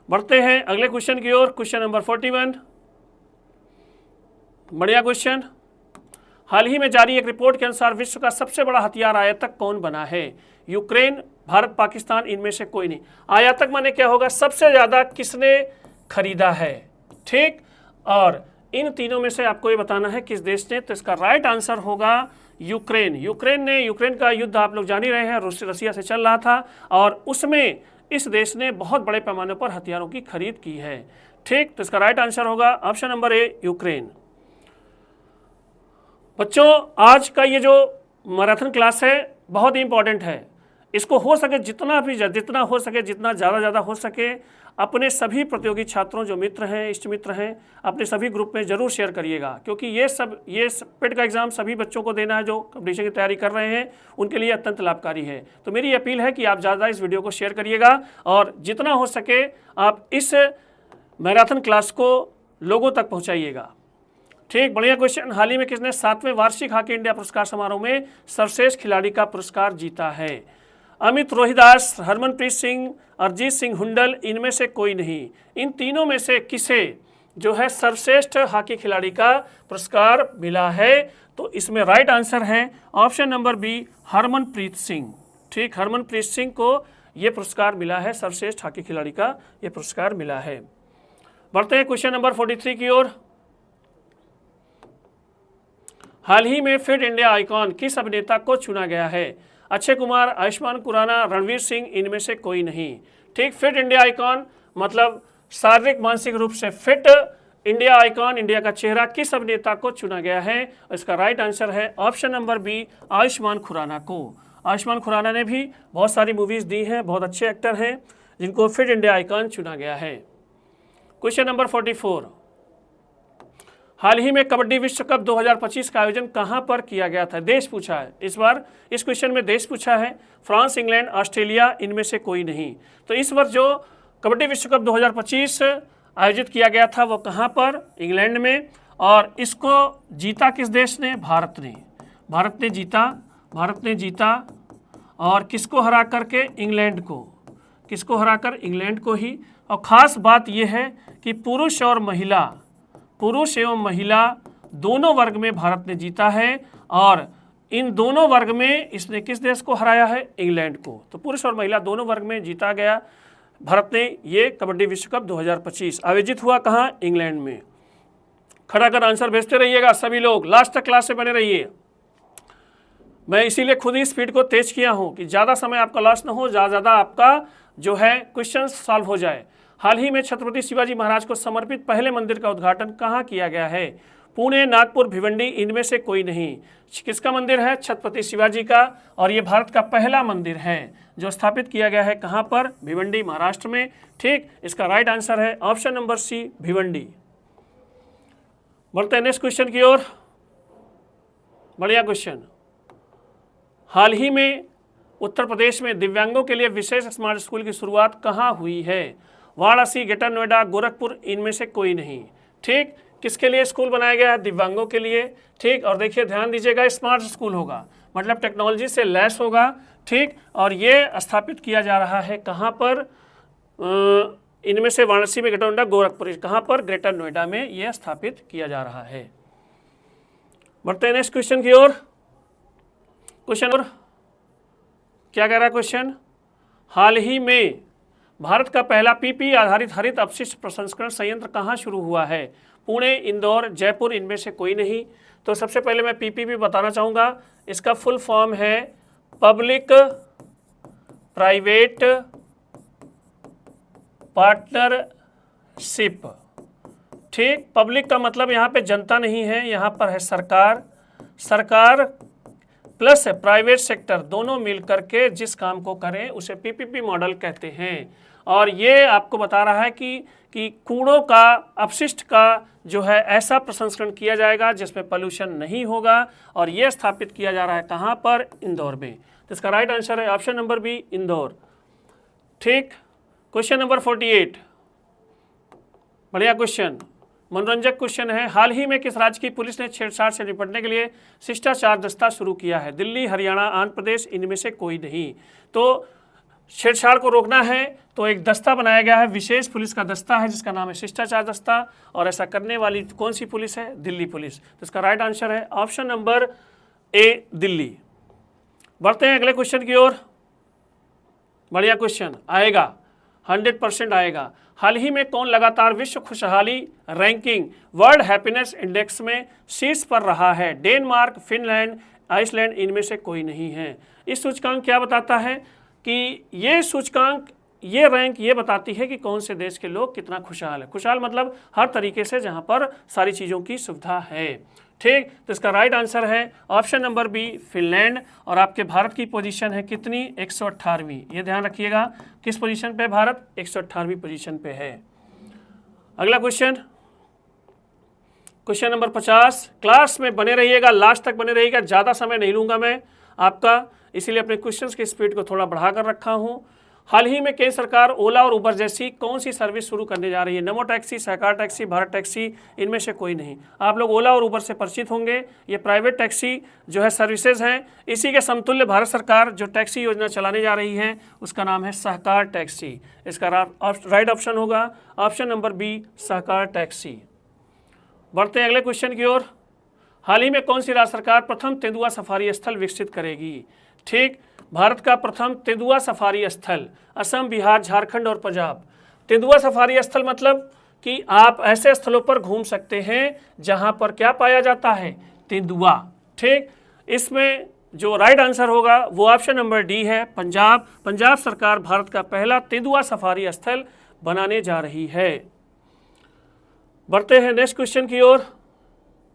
बढ़ते हैं अगले क्वेश्चन की ओर। Question number 41। बढ़िया क्वेश्चन। हाल ही में जारी एक रिपोर्ट के अनुसार विश्व का सबसे बड़ा हथियार आयातक कौन बना है? यूक्रेन, भारत, पाकिस्तान, इनमें से कोई नहीं। आयातक माने क्या होगा? सबसे ज़्यादा किसने खरीदा है, ठीक। और इन तीनों में से आपको ये बताना है किस देश ने। तो इसका राइट आंसर होगा यूक्रेन। यूक्रेन का युद्ध आप लोग जान ही रहे हैं, रसिया से चल रहा था और उसमें इस देश ने बहुत बड़े पैमाने पर हथियारों की खरीद की है, ठीक। तो इसका राइट आंसर होगा ऑप्शन नंबर ए, यूक्रेन। बच्चों, आज का ये जो मैराथन क्लास है बहुत ही इंपॉर्टेंट है। इसको हो सके जितना हो सके, जितना ज़्यादा हो सके अपने सभी प्रतियोगी छात्रों, जो मित्र हैं, इष्ट मित्र हैं, अपने सभी ग्रुप में ज़रूर शेयर करिएगा, क्योंकि ये पेट का एग्ज़ाम सभी बच्चों को देना है जो कंपटीशन की तैयारी कर रहे हैं, उनके लिए अत्यंत लाभकारी है। तो मेरी अपील है कि आप ज़्यादा इस वीडियो को शेयर करिएगा और जितना हो सके आप इस मैराथन क्लास को लोगों तक पहुँचाइएगा, ठीक। बढ़िया क्वेश्चन। हाल ही में किसने 7वें वार्षिक हॉकी इंडिया पुरस्कार समारोह में सर्वश्रेष्ठ खिलाड़ी का पुरस्कार जीता है? अमित रोहिदास, हरमनप्रीत सिंह, अरिजीत सिंह हुंडल, इनमें से कोई नहीं। इन तीनों में से किसे जो है सर्वश्रेष्ठ हॉकी खिलाड़ी का पुरस्कार मिला है? तो इसमें राइट आंसर है option number B, Harmanpreet Singh, ठीक। हरमनप्रीत सिंह को ये पुरस्कार मिला है, सर्वश्रेष्ठ हॉकी खिलाड़ी का ये पुरस्कार मिला है। बढ़ते हैं क्वेश्चन नंबर 43 की ओर। हाल ही में फिट इंडिया आइकॉन किस अभिनेता को चुना गया है? अक्षय कुमार, आयुष्मान खुराना, रणवीर सिंह, इनमें से कोई नहीं, ठीक। फिट इंडिया आइकॉन मतलब शारीरिक मानसिक रूप से फिट इंडिया आइकॉन, इंडिया का चेहरा, किस अभिनेता को चुना गया है? इसका राइट आंसर है option number B, Ayushmann Khurrana को। आयुष्मान खुराना ने भी बहुत सारी मूवीज़ दी हैं, बहुत अच्छे एक्टर हैं जिनको फिट इंडिया आइकॉन चुना गया है। Question number 44। हाल ही में कबड्डी विश्व कप 2025 का आयोजन कहां पर किया गया था? देश पूछा है इस बार, इस क्वेश्चन में देश पूछा है। फ्रांस, इंग्लैंड, ऑस्ट्रेलिया, इनमें से कोई नहीं। तो इस वर्ष जो कबड्डी विश्व कप 2025 आयोजित किया गया था वो कहां पर? इंग्लैंड में। और इसको जीता किस देश ने? भारत ने। भारत ने जीता और किसको हरा करके? इंग्लैंड को। किसको हराकर? इंग्लैंड को ही। और ख़ास बात यह है कि पुरुष एवं महिला दोनों वर्ग में भारत ने जीता है और इन दोनों वर्ग में इसने किस देश को हराया है? इंग्लैंड को। तो पुरुष और महिला दोनों वर्ग में जीता गया भारत ने। ये कबड्डी विश्व कप 2025 आयोजित हुआ कहाँ? इंग्लैंड में। खड़ा कर आंसर भेजते रहिएगा सभी लोग, लास्ट तक क्लास से बने रहिए। मैं इसीलिए खुद ही स्पीड को तेज किया हूँ कि ज़्यादा समय आपका लॉस न हो, ज़्यादा आपका जो है क्वेश्चन सॉल्व हो जाए। हाल ही में छत्रपति शिवाजी महाराज को समर्पित पहले मंदिर का उद्घाटन कहाँ किया गया है? पुणे, नागपुर, भिवंडी, इनमें से कोई नहीं। किसका मंदिर है? छत्रपति शिवाजी का। और ये भारत का पहला मंदिर है जो स्थापित किया गया है कहाँ पर? भिवंडी, महाराष्ट्र में, ठीक। इसका राइट आंसर है ऑप्शन नंबर सी, भिवंडी। बढ़ते हैं नेक्स्ट क्वेश्चन की ओर। बढ़िया क्वेश्चन। हाल ही में उत्तर प्रदेश में दिव्यांगों के लिए विशेष स्मार्ट स्कूल की शुरुआत कहाँ हुई है? वाराणसी, ग्रेटर नोएडा, गोरखपुर, इनमें से कोई नहीं, ठीक। किसके लिए स्कूल बनाया गया है? दिव्यांगों के लिए, ठीक। और देखिए ध्यान दीजिएगा, स्मार्ट स्कूल होगा मतलब टेक्नोलॉजी से लैस होगा, ठीक। और ये स्थापित किया जा रहा है कहाँ पर? इनमें से वाराणसी में, ग्रेटर नोएडा, गोरखपुर, कहाँ पर? ग्रेटर नोएडा में ये स्थापित किया जा रहा है। बढ़ते हैं नेक्स्ट क्वेश्चन की ओर। क्वेश्चन और क्या कह रहा है क्वेश्चन? हाल ही में भारत का पहला पीपी आधारित हरित अपशिष्ट प्रसंस्करण संयंत्र कहाँ शुरू हुआ है? पुणे, इंदौर, जयपुर, इनमें से कोई नहीं। तो सबसे पहले मैं पीपीपी बताना चाहूँगा। इसका फुल फॉर्म है पब्लिक प्राइवेट पार्टनरशिप, ठीक। पब्लिक का मतलब यहाँ पे जनता नहीं है, यहाँ पर है सरकार प्लस प्राइवेट सेक्टर, दोनों मिल करके जिस काम को करें उसे पीपीपी मॉडल कहते हैं। और ये आपको बता रहा है कि कूड़ों का, अपशिष्ट का जो है ऐसा प्रसंस्करण किया जाएगा जिसमें पोल्यूशन नहीं होगा और ये स्थापित किया जा रहा है कहाँ पर? इंदौर में। तो इसका राइट आंसर है ऑप्शन नंबर बी, इंदौर, ठीक। Question number 48। बढ़िया क्वेश्चन, मनोरंजक क्वेश्चन है। हाल ही में किस राज्य की पुलिस ने छेड़छाड़ से निपटने के लिए शिष्टाचार दस्ता शुरू किया है? दिल्ली, हरियाणा, आंध्र प्रदेश, इनमें से कोई नहीं। तो छेड़छाड़ को रोकना है तो एक दस्ता बनाया गया है, विशेष पुलिस का दस्ता है जिसका नाम है शिष्टाचार दस्ता, और ऐसा करने वाली कौन सी पुलिस है? दिल्ली पुलिस। तो इसका राइट आंसर है ऑप्शन नंबर ए, दिल्ली। बढ़ते हैं अगले क्वेश्चन की ओर। बढ़िया क्वेश्चन आएगा, 100% आएगा। हाल ही में कौन लगातार विश्व खुशहाली रैंकिंग वर्ल्ड हैप्पीनेस इंडेक्स में शीर्ष पर रहा है? डेनमार्क, फिनलैंड, आइसलैंड, इनमें से कोई नहीं है। इस सूचकांक क्या बताता है कि ये सूचकांक, ये रैंक ये बताती है कि कौन से देश के लोग कितना खुशहाल है। खुशहाल मतलब हर तरीके से जहाँ पर सारी चीज़ों की सुविधा है। ठीक, तो इसका राइट आंसर है ऑप्शन नंबर बी, फिनलैंड। और आपके भारत की पोजीशन है कितनी? 118वीं। ये ध्यान रखिएगा, किस पोजीशन पे भारत? 118वीं पोजीशन पे है। अगला क्वेश्चन, क्वेश्चन नंबर 50। क्लास में बने रहिएगा, लास्ट तक बने रहिएगा, ज़्यादा समय नहीं लूँगा मैं आपका, इसीलिए अपने क्वेश्चंस की स्पीड को थोड़ा बढ़ा कर रखा हूँ। हाल ही में केंद्र सरकार ओला और उबर जैसी कौन सी सर्विस शुरू करने जा रही है? नमो टैक्सी, सहकार टैक्सी, भारत टैक्सी, इनमें से कोई नहीं। आप लोग ओला और उबर से परिचित होंगे, ये प्राइवेट टैक्सी जो है सर्विसेज हैं। इसी के समतुल्य भारत सरकार जो टैक्सी योजना चलाने जा रही है उसका नाम है सहकार टैक्सी। इसका राइट ऑप्शन होगा ऑप्शन नंबर बी, सहकार टैक्सी। बढ़ते हैं अगले क्वेश्चन की ओर। हाल ही में कौन सी राज्य सरकार प्रथम तेंदुआ सफारी स्थल विकसित करेगी? ठीक, भारत का प्रथम तेंदुआ सफारी स्थल असम, बिहार, झारखंड और पंजाब। तेंदुआ सफारी स्थल मतलब कि आप ऐसे स्थलों पर घूम सकते हैं जहां पर क्या पाया जाता है? तेंदुआ। ठीक, इसमें जो राइट आंसर होगा वो ऑप्शन नंबर डी है, पंजाब। पंजाब सरकार भारत का पहला तेंदुआ सफारी स्थल बनाने जा रही है। बढ़ते हैं नेक्स्ट क्वेश्चन की ओर।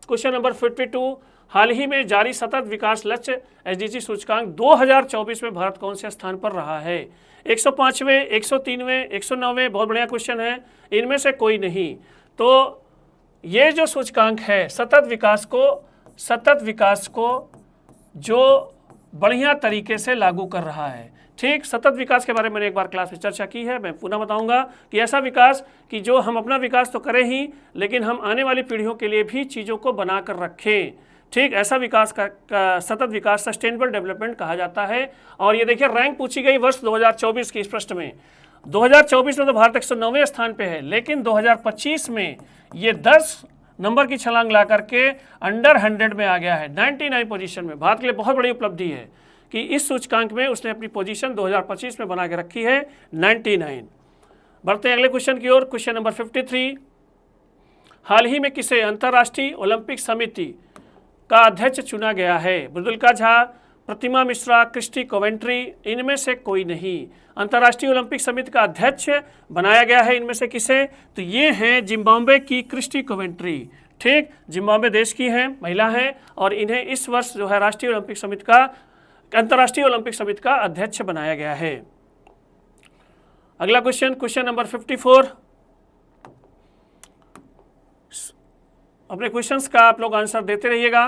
Question number 52। हाल ही में जारी सतत विकास लक्ष्य एसडीजी सूचकांक 2024 में भारत कौन से स्थान पर रहा है? 105वें, 103वें, 109वें? बहुत बढ़िया क्वेश्चन है, इनमें से कोई नहीं। तो ये जो सूचकांक है सतत विकास को जो बढ़िया तरीके से लागू कर रहा है। ठीक, सतत विकास के बारे में मैंने एक बार क्लास में चर्चा की है, मैं पुनः बताऊंगा कि ऐसा विकास कि जो हम अपना विकास तो करें ही, लेकिन हम आने वाली पीढ़ियों के लिए भी चीज़ों को बना कर रखें। ठीक, ऐसा विकास का सतत विकास सस्टेनेबल डेवलपमेंट कहा जाता है। और ये देखिए रैंक पूछी गई वर्ष 2024 की इस प्रश्न में। 2024 में तो भारत 109वें स्थान पे है, लेकिन 2025 में ये 10 नंबर की छलांग ला करके अंडर 100 में आ गया है, 99 पोजीशन में। भारत के लिए बहुत बड़ी उपलब्धि है कि इस सूचकांक में उसने अपनी पोजीशन 2025 में बना के रखी है 99। बढ़ते हैं अगले क्वेश्चन की ओर। Question number 53। हाल ही में किसे अंतर्राष्ट्रीय ओलंपिक समिति का अध्यक्ष चुना गया है? मृदुलिका झा, प्रतिमा मिश्रा, क्रिस्टी कोवेंट्री, इनमें से कोई नहीं। अंतर्राष्ट्रीय ओलंपिक समिति का अध्यक्ष बनाया गया है इनमें से किसे? तो ये हैं जिम्बाब्वे की क्रिस्टी कोवेंट्री। ठीक, जिम्बाब्वे देश की हैं, महिला हैं, और इन्हें इस वर्ष जो है अंतर्राष्ट्रीय ओलंपिक समिति का अध्यक्ष बनाया गया है। अगला क्वेश्चन, क्वेश्चन नंबर 54। अपने क्वेश्चंस का आप लोग आंसर देते रहिएगा।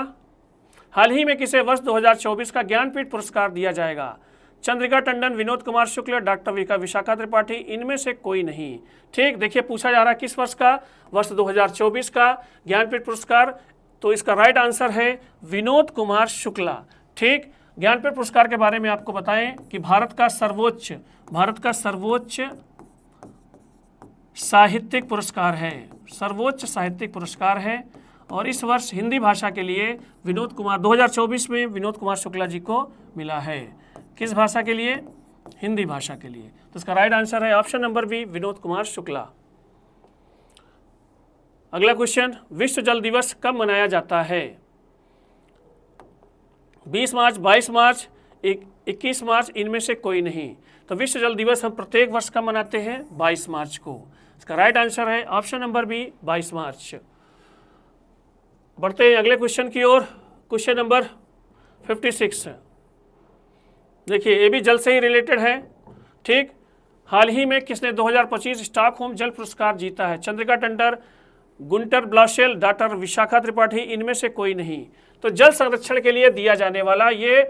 हाल ही में किसे वर्ष 2024 का ज्ञानपीठ पुरस्कार दिया जाएगा? चंद्रिका टंडन, विनोद कुमार शुक्ल, डॉक्टर विशाखा त्रिपाठी, इनमें से कोई नहीं। ठीक, देखिए पूछा जा रहा है किस वर्ष का? वर्ष 2024 का ज्ञानपीठ पुरस्कार। तो इसका राइट आंसर है विनोद कुमार शुक्ला। ठीक, ज्ञानपीठ पुरस्कार के बारे में आपको बताएं कि भारत का सर्वोच्च साहित्यिक पुरस्कार है, सर्वोच्च साहित्यिक पुरस्कार है। और इस वर्ष हिंदी भाषा के लिए 2024 में विनोद कुमार शुक्ला जी को मिला है। किस भाषा के लिए? हिंदी भाषा के लिए। तो इसका राइट आंसर है option number B, Vinod Kumar Shukla. अगला क्वेश्चन, विश्व जल दिवस कब मनाया जाता है? 20 मार्च, 22 मार्च, 21 मार्च, इनमें से कोई नहीं। तो विश्व जल दिवस हम प्रत्येक वर्ष कब मनाते हैं? 22 मार्च को। इसका राइट आंसर है ऑप्शन नंबर बी, 22 मार्च। बढ़ते हैं अगले क्वेश्चन की ओर। Question number 56। देखिए ये भी जल से ही रिलेटेड है। ठीक, हाल ही में किसने 2025 स्टॉकहोम जल पुरस्कार जीता है? चंद्रिका टंडन, गुंटर ब्लाशेल, डॉक्टर विशाखा त्रिपाठी, इनमें से कोई नहीं। तो जल संरक्षण के लिए दिया जाने वाला ये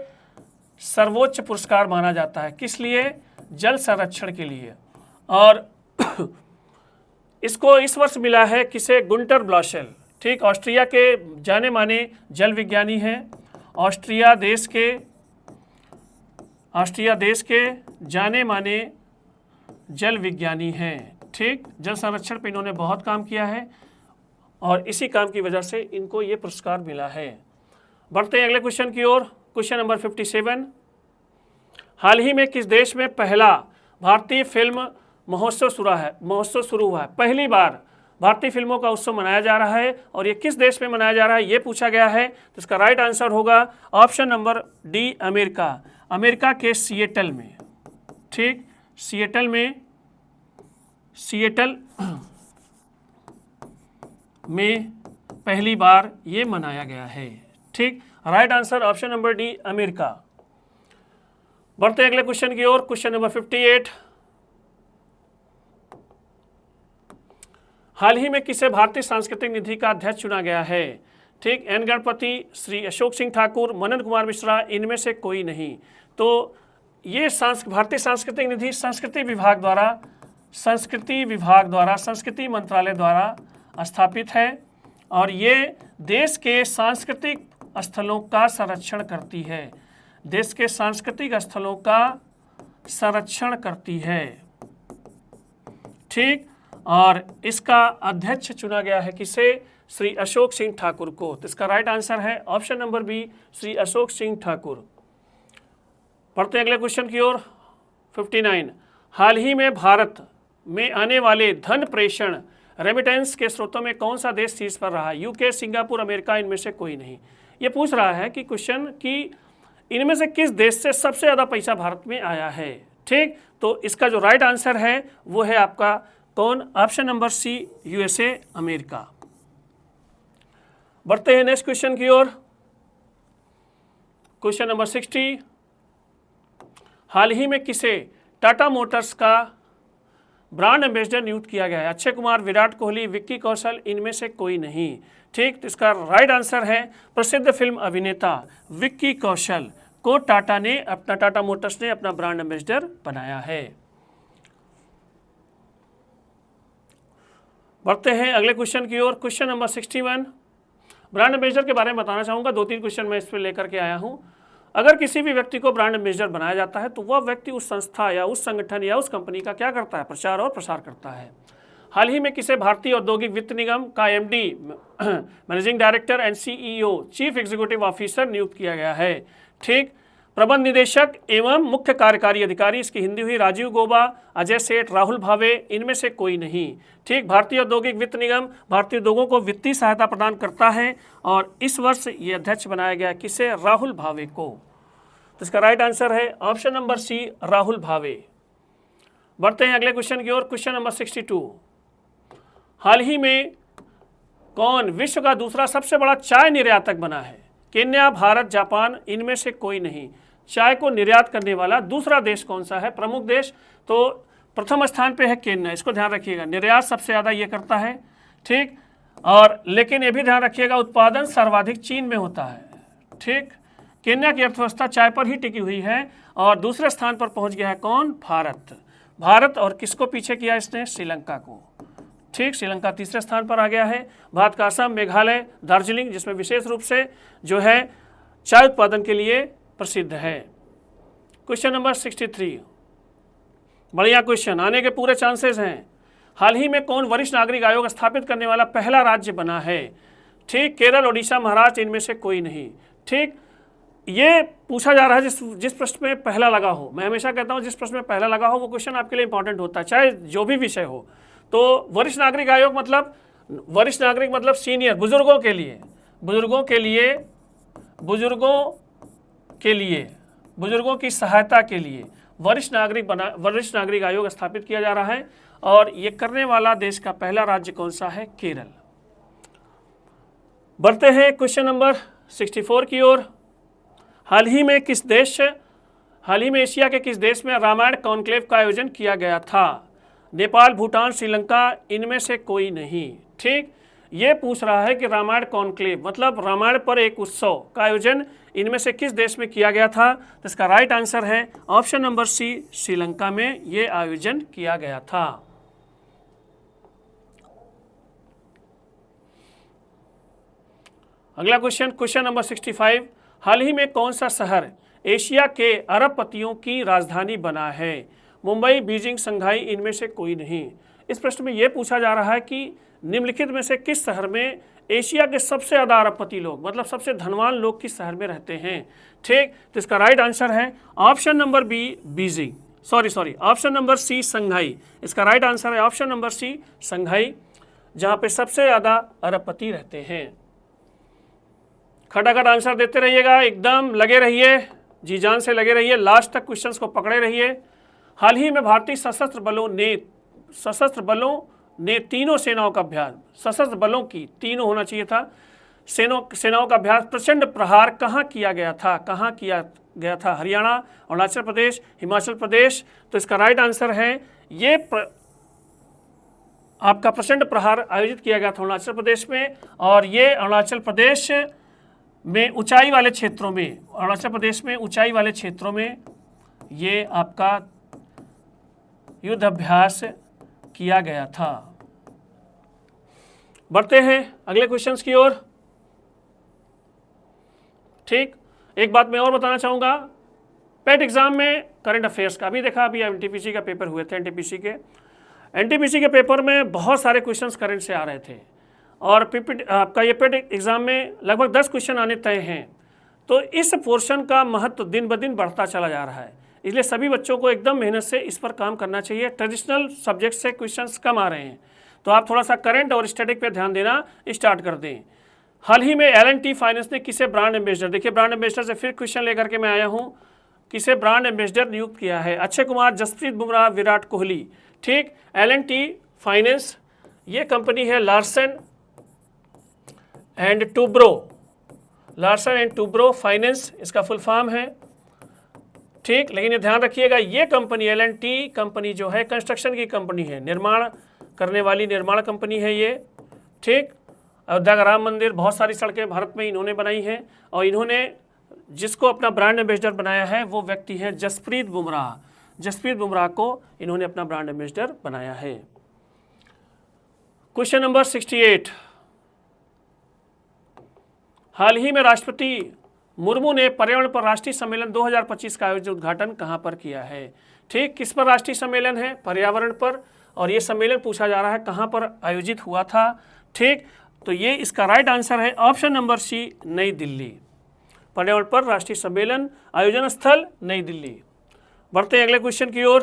सर्वोच्च पुरस्कार माना जाता है। किस लिए? जल संरक्षण के लिए। और इसको इस वर्ष मिला है किसे? गुंटर ब्लाशेल। ठीक, ऑस्ट्रिया के जाने माने जल विज्ञानी हैं। ऑस्ट्रिया देश के जाने माने जल विज्ञानी हैं। ठीक, जल संरक्षण पे इन्होंने बहुत काम किया है और इसी काम की वजह से इनको ये पुरस्कार मिला है। बढ़ते हैं अगले क्वेश्चन की ओर। क्वेश्चन नंबर 57, हाल ही में किस देश में पहला भारतीय फिल्म महोत्सव शुरू हुआ है? पहली बार भारतीय फिल्मों का उत्सव मनाया जा रहा है और ये किस देश में मनाया जा रहा है ये पूछा गया है। तो इसका राइट आंसर होगा option number D, America. America के सिएटल में। ठीक, सिएटल में पहली बार ये मनाया गया है। ठीक, right answer option number D, America. बढ़ते अगले क्वेश्चन की ओर। क्वेश्चन नंबर 58, हाल ही में किसे भारतीय सांस्कृतिक निधि का अध्यक्ष चुना गया है? ठीक, एन गणपति, श्री अशोक सिंह ठाकुर, मनन कुमार मिश्रा, इनमें से कोई नहीं। तो ये भारतीय सांस्कृतिक निधि संस्कृति विभाग द्वारा संस्कृति मंत्रालय द्वारा स्थापित है और ये देश के सांस्कृतिक स्थलों का संरक्षण करती है। देश के सांस्कृतिक स्थलों का संरक्षण करती है। ठीक, और इसका अध्यक्ष चुना गया है किसे? श्री अशोक सिंह ठाकुर को। तो इसका राइट आंसर है option number B, Shri Ashok Singh Thakur. पढ़ते हैं अगले क्वेश्चन की ओर। 59, हाल ही में भारत में आने वाले धन प्रेषण रेमिटेंस के स्रोतों में कौन सा देश शीर्ष पर रहा? यूके, सिंगापुर, अमेरिका, इनमें से कोई नहीं। ये पूछ रहा है कि क्वेश्चन कि इनमें से किस देश से सबसे ज़्यादा पैसा भारत में आया है। ठीक, तो इसका जो राइट आंसर है वो है आपका कौन? Option number C, USA, America. बढ़ते हैं नेक्स्ट क्वेश्चन की ओर। क्वेश्चन नंबर 60, हाल ही में किसे टाटा मोटर्स का ब्रांड एम्बेसडर नियुक्त किया गया है? अक्षय कुमार, विराट कोहली, विक्की कौशल, इनमें से कोई नहीं। ठीक, तो इसका राइट आंसर है प्रसिद्ध फिल्म अभिनेता विक्की कौशल को टाटा मोटर्स ने अपना ब्रांड एम्बेसडर बनाया है। बढ़ते हैं अगले क्वेश्चन की ओर। क्वेश्चन नंबर 61, ब्रांड एम्बेसडर के बारे में बताना चाहूँगा। 2-3 क्वेश्चन मैं इस पर लेकर के आया हूँ। अगर किसी भी व्यक्ति को ब्रांड एम्बेसडर बनाया जाता है तो वह व्यक्ति उस संस्था या उस संगठन या उस कंपनी का क्या करता है? प्रचार और प्रसार करता है। हाल ही में किसे भारतीय औद्योगिक वित्त निगम का MD, managing director and CEO, chief executive officer नियुक्त किया गया है? ठीक, प्रबंध निदेशक एवं मुख्य कार्यकारी अधिकारी, इसकी हिंदी हुई राजीव गौबा, अजय सेठ, राहुल भावे, इनमें से कोई नहीं। ठीक, भारतीय औद्योगिक वित्त निगम भारतीय उद्योगों को वित्तीय सहायता प्रदान करता है और इस वर्ष ये अध्यक्ष बनाया गया किसे? राहुल भावे को। तो इसका राइट आंसर है ऑप्शन नंबर सी, राहुल भावे। बढ़ते हैं अगले क्वेश्चन की ओर। क्वेश्चन नंबर 62, हाल ही में कौन विश्व का दूसरा सबसे बड़ा चाय निर्यातक बना है? केन्या, भारत, जापान, इनमें से कोई नहीं। चाय को निर्यात करने वाला दूसरा देश कौन सा है? प्रमुख देश तो प्रथम स्थान पे है केन्या, इसको ध्यान रखिएगा। निर्यात सबसे ज़्यादा ये करता है। ठीक, और लेकिन ये भी ध्यान रखिएगा उत्पादन सर्वाधिक चीन में होता है। ठीक, केन्या की अर्थव्यवस्था चाय पर ही टिकी हुई है और दूसरे स्थान पर पहुंच गया है कौन? भारत। और किसको पीछे किया इसने? श्रीलंका को। ठीक, श्रीलंका तीसरे स्थान पर आ गया है। भारत का असम, मेघालय, दार्जिलिंग, जिसमें विशेष रूप से जो है चाय उत्पादन के लिए प्रसिद्ध है। क्वेश्चन नंबर 63, बढ़िया क्वेश्चन, आने के पूरे चांसेस हैं। हाल ही में कौन वरिष्ठ नागरिक आयोग स्थापित करने वाला पहला राज्य बना है? ठीक, केरल, ओडिशा, महाराष्ट्र, इनमें से कोई नहीं। ठीक, ये पूछा जा रहा है जिस प्रश्न में पहला लगा हो। मैं हमेशा कहता हूँ जिस प्रश्न में पहला लगा हो वो क्वेश्चन आपके लिए इंपॉर्टेंट होता है, चाहे जो भी विषय हो। तो वरिष्ठ नागरिक आयोग मतलब सीनियर, बुजुर्गों की सहायता के लिए वरिष्ठ नागरिक आयोग स्थापित किया जा रहा है और ये करने वाला देश का पहला राज्य कौन सा है? केरल। बढ़ते हैं क्वेश्चन नंबर 64 की ओर। हाल ही में एशिया के किस देश में रामायण कॉन्क्लेव का आयोजन किया गया था? नेपाल, भूटान, श्रीलंका, इनमें से कोई नहीं। ठीक, ये पूछ रहा है कि रामायण कॉन्क्लेव मतलब रामायण पर एक उत्सव का आयोजन इनमें से किस देश में किया गया था? तो इसका राइट आंसर है ऑप्शन नंबर सी, श्रीलंका में ये आयोजन किया गया था। अगला क्वेश्चन नंबर 65, हाल ही में कौन सा शहर एशिया के अरबपतियों की राजधानी बना है? मुंबई, बीजिंग, शंघाई, इनमें से कोई नहीं। इस प्रश्न में यह पूछा जा रहा है कि निम्नलिखित में से किस शहर में एशिया के सबसे ज़्यादा अरबपति लोग, मतलब सबसे धनवान लोग किस शहर में रहते हैं। ठीक, तो इसका राइट आंसर है option number B, Beijing, sorry option number C, Shanghai. इसका राइट आंसर है ऑप्शन नंबर सी, शंघाई, जहाँ पे सबसे ज़्यादा अरबपति रहते हैं। खटाखट आंसर देते रहिएगा, एकदम लगे रहिए, जी जान से लगे रहिए, लास्ट तक क्वेश्चंस को पकड़े रहिए। हाल ही में भारतीय सशस्त्र बलों ने तीनों सेनाओं का अभ्यास, सशस्त्र बलों की तीनों होना चाहिए था, सेनाओं का अभ्यास प्रचंड प्रहार कहाँ किया गया था? हरियाणा, अरुणाचल प्रदेश, हिमाचल प्रदेश। तो इसका राइट आंसर है ये आपका प्रचंड प्रहार आयोजित किया गया था अरुणाचल प्रदेश में, और ये अरुणाचल प्रदेश में ऊंचाई वाले क्षेत्रों में, ये आपका युद्ध अभ्यास किया गया था। बढ़ते हैं अगले क्वेश्चंस की ओर। ठीक, एक बात मैं और बताना चाहूँगा, पेट एग्जाम में करंट अफेयर्स का अभी देखा, अभी एनटीपीसी का पेपर हुए थे, एनटीपीसी के पेपर में बहुत सारे क्वेश्चंस करंट से आ रहे थे, और आपका ये पेट एग्जाम में लगभग 10 क्वेश्चन आने तय हैं। तो इस पोर्शन का महत्व दिन ब दिन बढ़ता चला जा रहा है, इसलिए सभी बच्चों को एकदम मेहनत से इस पर काम करना चाहिए। ट्रेडिशनल सब्जेक्ट से क्वेश्चंस कम आ रहे हैं, तो आप थोड़ा सा करंट और स्टैटिक पे ध्यान देना स्टार्ट कर दें। हाल ही में L&T फाइनेंस ने किसे ब्रांड एम्बेसडर, देखिए ब्रांड एम्बेसडर से फिर क्वेश्चन लेकर के मैं आया हूँ, किसे ब्रांड एम्बेसडर नियुक्त किया है? अक्षय कुमार, जसप्रीत बुमराह, विराट कोहली। ठीक, L&T फाइनेंस ये कंपनी है लार्सन एंड टूब्रो फाइनेंस, इसका फुल फॉर्म है। ठीक, लेकिन ये ध्यान रखिएगा, ये कंपनी L&T कंपनी जो है कंस्ट्रक्शन की कंपनी है, निर्माण करने वाली निर्माण कंपनी है ये। ठीक, अयोध्या का राम मंदिर, बहुत सारी सड़कें भारत में इन्होंने बनाई हैं, और इन्होंने जिसको अपना ब्रांड एम्बेसडर बनाया है वो व्यक्ति है जसप्रीत बुमराह को इन्होंने अपना ब्रांड एम्बेसडर बनाया है। क्वेश्चन नंबर 68, हाल ही में राष्ट्रपति मुर्मू ने पर्यावरण पर राष्ट्रीय सम्मेलन 2025 का आयोजित उद्घाटन कहां पर किया है? ठीक, किस पर राष्ट्रीय सम्मेलन है? पर्यावरण पर, और ये सम्मेलन पूछा जा रहा है कहां पर आयोजित हुआ था। ठीक, तो ये इसका राइट आंसर है ऑप्शन नंबर सी, नई दिल्ली। पर्यावरण पर राष्ट्रीय सम्मेलन आयोजन स्थल नई दिल्ली। बढ़ते हैं अगले क्वेश्चन की ओर।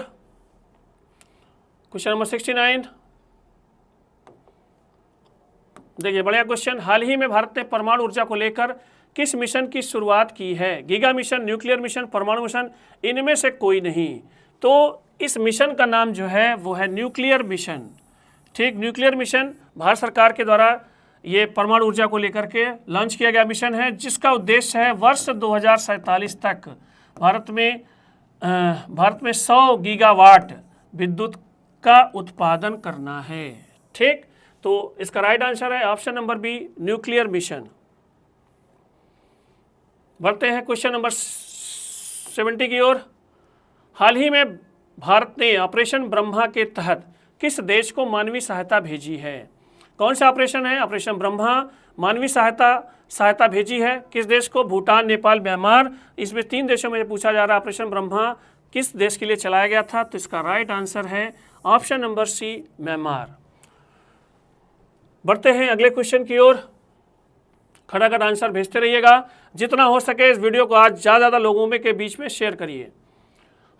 क्वेश्चन नंबर 69, देखिए बढ़िया क्वेश्चन। हाल ही में भारत ने परमाणु ऊर्जा को लेकर किस मिशन की शुरुआत की है? गीगा मिशन, न्यूक्लियर मिशन, परमाणु मिशन, इनमें से कोई नहीं। तो इस मिशन का नाम जो है वो है न्यूक्लियर मिशन। ठीक, न्यूक्लियर मिशन भारत सरकार के द्वारा ये परमाणु ऊर्जा को लेकर के लॉन्च किया गया मिशन है, जिसका उद्देश्य है वर्ष 2047 तक भारत में 100 गीगावाट विद्युत का उत्पादन करना है। ठीक, तो इसका राइट आंसर है option number B, nuclear mission. बढ़ते हैं क्वेश्चन नंबर 70 की ओर। हाल ही में भारत ने ऑपरेशन ब्रह्मा के तहत किस देश को मानवीय सहायता भेजी है? कौन सा ऑपरेशन है? ऑपरेशन ब्रह्मा, मानवीय सहायता भेजी है किस देश को? भूटान, नेपाल, म्यांमार। इसमें 3 देशों में पूछा जा रहा है ऑपरेशन ब्रह्मा किस देश के लिए चलाया गया था? तो इसका राइट आंसर है ऑप्शन नंबर सी, म्यांमार। बढ़ते हैं अगले क्वेश्चन की ओर। खटाखट आंसर भेजते रहिएगा, जितना हो सके इस वीडियो को आज ज़्यादा लोगों में के बीच में शेयर करिए।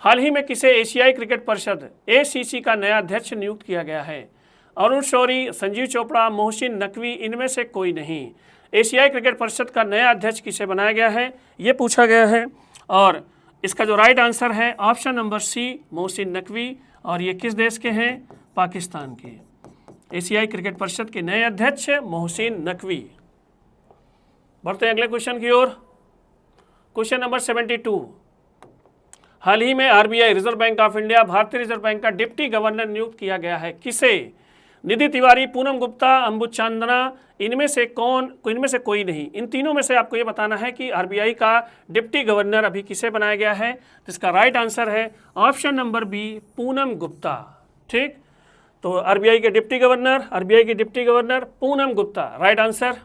हाल ही में किसे एशियाई क्रिकेट परिषद ACC का नया अध्यक्ष नियुक्त किया गया है? अरुण शौरी, संजीव चोपड़ा, मोहसिन नकवी, इनमें से कोई नहीं। एशियाई क्रिकेट परिषद का नया अध्यक्ष किसे बनाया गया है, ये पूछा गया है, और इसका जो राइट आंसर है option number C, Mohsin Naqvi, और ये किस देश के हैं? पाकिस्तान के। एशियाई क्रिकेट परिषद के नए अध्यक्ष मोहसिन नकवी। बढ़ते हैं अगले क्वेश्चन की ओर। क्वेश्चन नंबर 72, हाल ही में RBI, reserve bank of India, भारतीय रिजर्व बैंक का डिप्टी गवर्नर नियुक्त किया गया है किसे? निधि तिवारी, पूनम गुप्ता, अंबुचांदना, इनमें से कोई नहीं। इन तीनों में से आपको ये बताना है कि RBI का डिप्टी गवर्नर अभी किसे बनाया गया है। तो इसका राइट आंसर है option number B, Poonam Gupta. ठीक, तो RBI की deputy governor Poonam Gupta, right answer.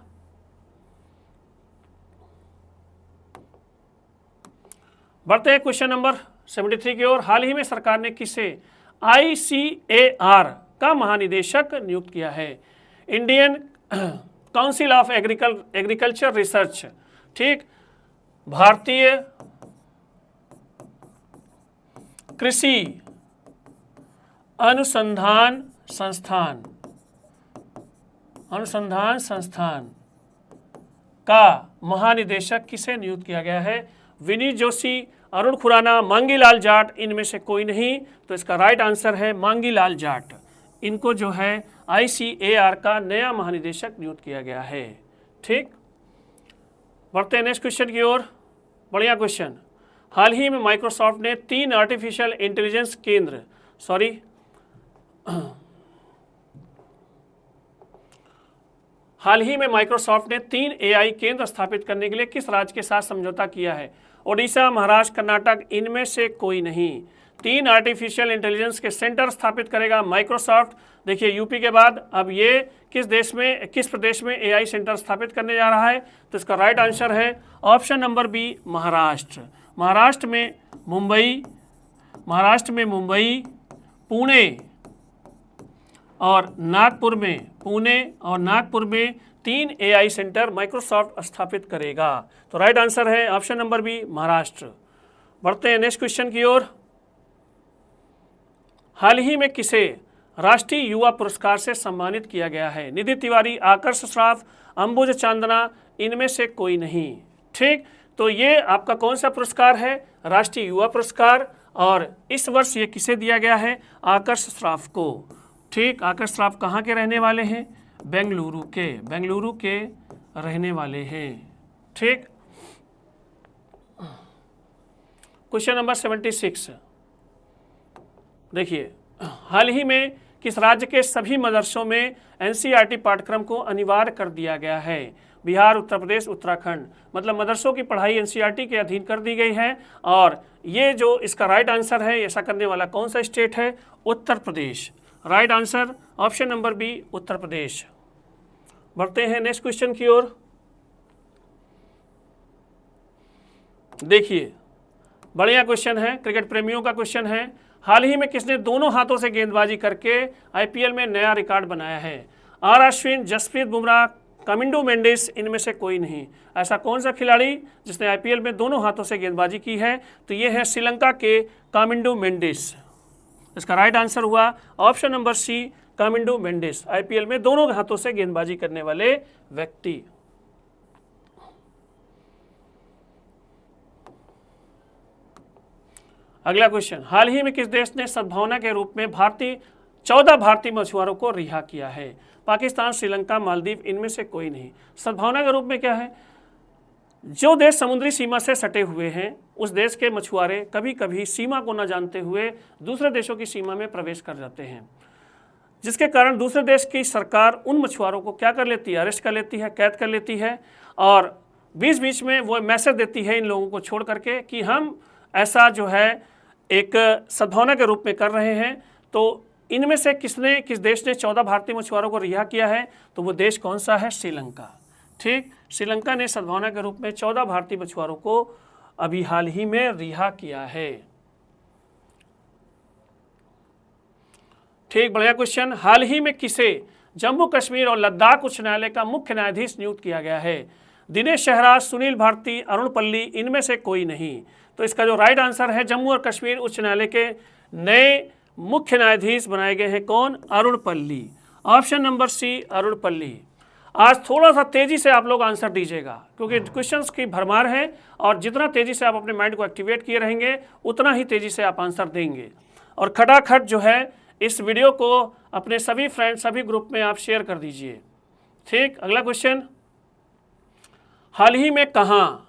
बढ़ते हैं क्वेश्चन नंबर 73 की ओर। हाल ही में सरकार ने किसे ICAR का महानिदेशक नियुक्त किया है? Indian council of agriculture research, ठीक, भारतीय कृषि अनुसंधान संस्थान का महानिदेशक किसे नियुक्त किया गया है? विनीत जोशी, अरुण खुराना, मांगीलाल जाट, इनमें से कोई नहीं। तो इसका राइट आंसर है मांगीलाल जाट। इनको जो है ICAR का नया महानिदेशक नियुक्त किया गया है। ठीक, बढ़ते हैं नेक्स्ट क्वेश्चन की ओर। बढ़िया क्वेश्चन। हाल ही में माइक्रोसॉफ्ट ने 3 आर्टिफिशियल इंटेलिजेंस केंद्र हाल ही में माइक्रोसॉफ्ट ने 3 AI केंद्र स्थापित करने के लिए किस राज्य के साथ समझौता किया है? ओडिशा, महाराष्ट्र, कर्नाटक, इनमें से कोई नहीं। 3 आर्टिफिशियल इंटेलिजेंस के सेंटर स्थापित करेगा माइक्रोसॉफ्ट। देखिए यूपी के बाद अब ये किस प्रदेश में AI सेंटर स्थापित करने जा रहा है? तो इसका राइट आंसर है option number B, Maharashtra. Maharashtra में मुंबई, पुणे और नागपुर में 3 AI सेंटर माइक्रोसॉफ्ट स्थापित करेगा। तो राइट आंसर है ऑप्शन नंबर बी, महाराष्ट्र। बढ़ते हैं नेक्स्ट क्वेश्चन की ओर। हाल ही में किसे राष्ट्रीय युवा पुरस्कार से सम्मानित किया गया है? निधि तिवारी, आकर्ष श्राफ, अंबुज चांदना, इनमें से कोई नहीं। ठीक, तो ये आपका कौन सा पुरस्कार है? राष्ट्रीय युवा पुरस्कार। और इस वर्ष ये किसे दिया गया है? आकर्ष श्राफ को। ठीक, आकर्ष श्राफ कहाँ के रहने वाले हैं? बेंगलुरु के रहने वाले हैं। ठीक, क्वेश्चन नंबर 76 देखिए, हाल ही में किस राज्य के सभी मदरसों में NCERT पाठ्यक्रम को अनिवार्य कर दिया गया है? बिहार, उत्तर प्रदेश, उत्तराखंड। मतलब मदरसों की पढ़ाई NCERT के अधीन कर दी गई है। और ये जो इसका राइट आंसर है, ऐसा करने वाला कौन सा स्टेट है? Uttar Pradesh. Right answer option number B, Uttar Pradesh. बढ़ते हैं नेक्स्ट क्वेश्चन की ओर। देखिए, बढ़िया क्वेश्चन है, क्रिकेट प्रेमियों का क्वेश्चन है। हाल ही में किसने दोनों हाथों से गेंदबाजी करके IPL में नया रिकॉर्ड बनाया है? R अश्विन, जसप्रीत बुमराह, कामिंडो मेंडिस, इनमें से कोई नहीं। ऐसा कौन सा खिलाड़ी जिसने IPL में दोनों हाथों से गेंदबाजी की है? तो ये है श्रीलंका के कामिंडो मेंडिस। इसका राइट आंसर हुआ option number C, Kamindu Mendis. IPL में दोनों हाथों से गेंदबाजी करने वाले व्यक्ति। अगला क्वेश्चन, हाल ही में किस देश ने सद्भावना के रूप में 14 भारतीय मछुआरों को रिहा किया है? पाकिस्तान, श्रीलंका, मालदीव, इनमें से कोई नहीं। सद्भावना के रूप में क्या है? जो देश समुद्री सीमा से सटे हुए हैं उस देश के मछुआरे कभी कभी सीमा को न जानते हुए दूसरे देशों की सीमा में प्रवेश कर जाते हैं, जिसके कारण दूसरे देश की सरकार उन मछुआरों को क्या कर लेती है? अरेस्ट कर लेती है, कैद कर लेती है। और बीच बीच में वो मैसेज देती है इन लोगों को छोड़ करके कि हम ऐसा जो है एक सद्भावना के रूप में कर रहे हैं। तो इनमें से किस देश ने 14 भारतीय मछुआरों को रिहा किया है? तो वो देश कौन सा है? श्रीलंका। ठीक, श्रीलंका ने सद्भावना के रूप में 14 भारतीय मछुआरों को अभी हाल ही में रिहा किया है। ठीक, बढ़िया क्वेश्चन। हाल ही में किसे जम्मू कश्मीर और लद्दाख उच्च न्यायालय का मुख्य न्यायाधीश नियुक्त किया गया है? दिनेश शहरा, सुनील भारती, अरुण पल्ली, इनमें से कोई नहीं। तो इसका जो राइट आंसर है, जम्मू और कश्मीर उच्च न्यायालय के नए मुख्य न्यायाधीश बनाए गए हैं। कौन? अरुण पल्ली। ऑप्शन नंबर सी, अरुण पल्ली। आज थोड़ा सा तेजी से आप लोग आंसर दीजिएगा क्योंकि क्वेश्चंस की भरमार है और जितना तेजी से आप अपने माइंड को एक्टिवेट किए रहेंगे उतना ही तेजी से आप आंसर देंगे। और खटाखट जो है इस वीडियो को अपने सभी फ्रेंड, सभी ग्रुप में आप शेयर कर दीजिए। ठीक, अगला क्वेश्चन, हाल ही में कहाँ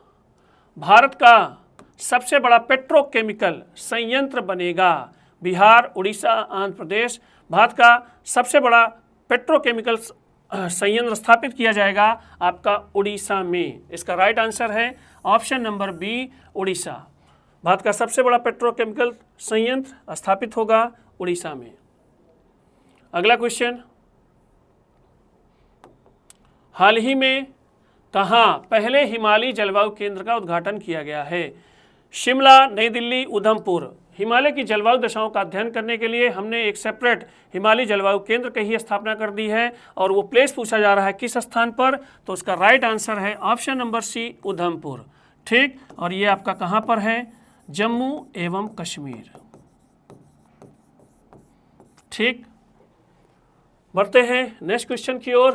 भारत का सबसे बड़ा पेट्रोकेमिकल संयंत्र बनेगा? बिहार, उड़ीसा, आंध्र प्रदेश। भारत का सबसे बड़ा पेट्रोकेमिकल संयंत्र स्थापित किया जाएगा आपका उड़ीसा में। इसका राइट आंसर है option number B, Orissa. Bharat का सबसे बड़ा पेट्रोकेमिकल संयंत्र स्थापित होगा उड़ीसा में। अगला क्वेश्चन, हाल ही में कहाँ पहले हिमालयी जलवायु केंद्र का उद्घाटन किया गया है? शिमला, नई दिल्ली, उधमपुर। हिमालय की जलवायु दशाओं का अध्ययन करने के लिए हमने एक सेपरेट हिमालय जलवायु केंद्र की ही स्थापना कर दी है और वो प्लेस पूछा जा रहा है किस स्थान पर, तो उसका राइट आंसर है ऑप्शन नंबर सी, उधमपुर। ठीक, और ये आपका कहाँ पर है, जम्मू एवं कश्मीर। ठीक, बढ़ते हैं नेक्स्ट क्वेश्चन की ओर।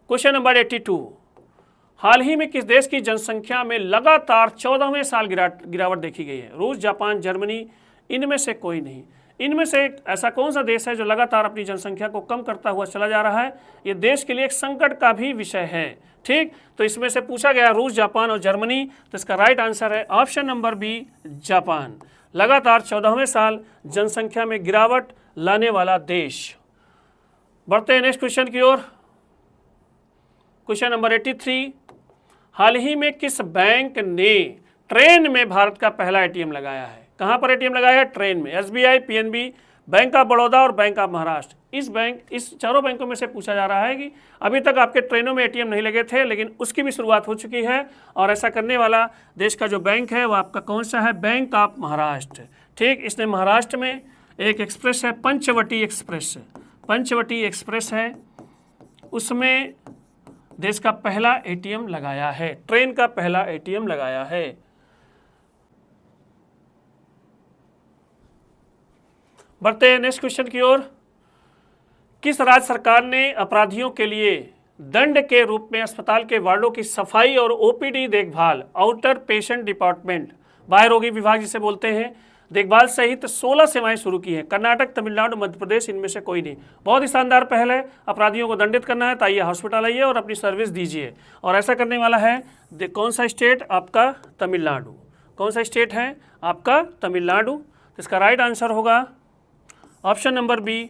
क्वेश्चन नंबर 82, हाल ही में किस देश की जनसंख्या में लगातार 14वें साल गिरावट देखी गई है? रूस, जापान, जर्मनी, इनमें से कोई नहीं। इनमें से ऐसा कौन सा देश है जो लगातार अपनी जनसंख्या को कम करता हुआ चला जा रहा है? ये देश के लिए एक संकट का भी विषय है। ठीक, तो इसमें से पूछा गया रूस, जापान और जर्मनी, तो इसका राइट आंसर है ऑप्शन नंबर बी, जापान। लगातार 14वें साल जनसंख्या में गिरावट लाने वाला देश। बढ़ते हैं नेक्स्ट क्वेश्चन की ओर। क्वेश्चन नंबर 83, हाल ही में किस बैंक ने ट्रेन में भारत का पहला एटीएम लगाया है? कहां पर एटीएम लगाया है? ट्रेन में। SBI, PNB, bank of Baroda और बैंक ऑफ महाराष्ट्र। इस चारों बैंकों में से पूछा जा रहा है कि अभी तक आपके ट्रेनों में एटीएम नहीं लगे थे, लेकिन उसकी भी शुरुआत हो चुकी है और ऐसा करने वाला देश का जो बैंक है वो आपका कौन सा है? Bank of Maharashtra. ठीक, इसने महाराष्ट्र में एक एक्सप्रेस है, पंचवटी एक्सप्रेस। पंचवटी एक्सप्रेस है, उसमें देश का पहला एटीएम लगाया है, ट्रेन का पहला एटीएम लगाया है। बढ़ते हैं नेक्स्ट क्वेश्चन की ओर। किस राज्य सरकार ने अपराधियों के लिए दंड के रूप में अस्पताल के वार्डों की सफाई और ओपीडी देखभाल, आउटर पेशेंट डिपार्टमेंट, बाह्य रोगी विभाग जिसे बोलते हैं, देखभाल सहित 16 सेवाएं शुरू की हैं? कर्नाटक, तमिलनाडु, मध्य प्रदेश, इनमें से कोई नहीं। बहुत ही शानदार पहल है। अपराधियों को दंडित करना है तो आइए हॉस्पिटल आइए और अपनी सर्विस दीजिए, और ऐसा करने वाला है कौन सा स्टेट? आपका तमिलनाडु। कौन सा स्टेट है? आपका तमिलनाडु। तो इसका राइट आंसर होगा ऑप्शन नंबर बी,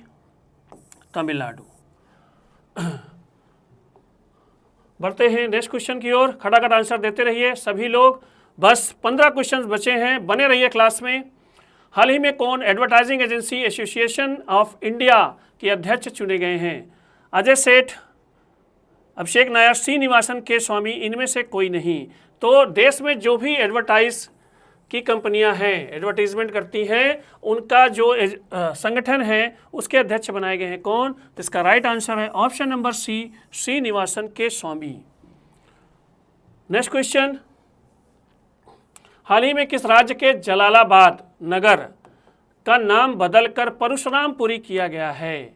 तमिलनाडु। बढ़ते हैं नेक्स्ट क्वेश्चन की ओर। खटाखट आंसर देते रहिए सभी लोग, बस 15 क्वेश्चन बचे हैं, बने रहिए क्लास में। हाल ही में कौन advertising agency association of India के अध्यक्ष चुने गए हैं? अजय सेठ, अभिषेक नायर, श्रीनिवासन के स्वामी, इनमें से कोई नहीं। तो देश में जो भी एडवर्टाइज की कंपनियां हैं, एडवर्टीजमेंट करती हैं, उनका जो संगठन है उसके अध्यक्ष बनाए गए हैं। कौन? तो इसका राइट आंसर है ऑप्शन नंबर सी, श्रीनिवासन के स्वामी। नेक्स्ट क्वेश्चन, हाल ही में किस राज्य के जलालाबाद नगर का नाम बदलकर परशुरामपुरी किया गया है?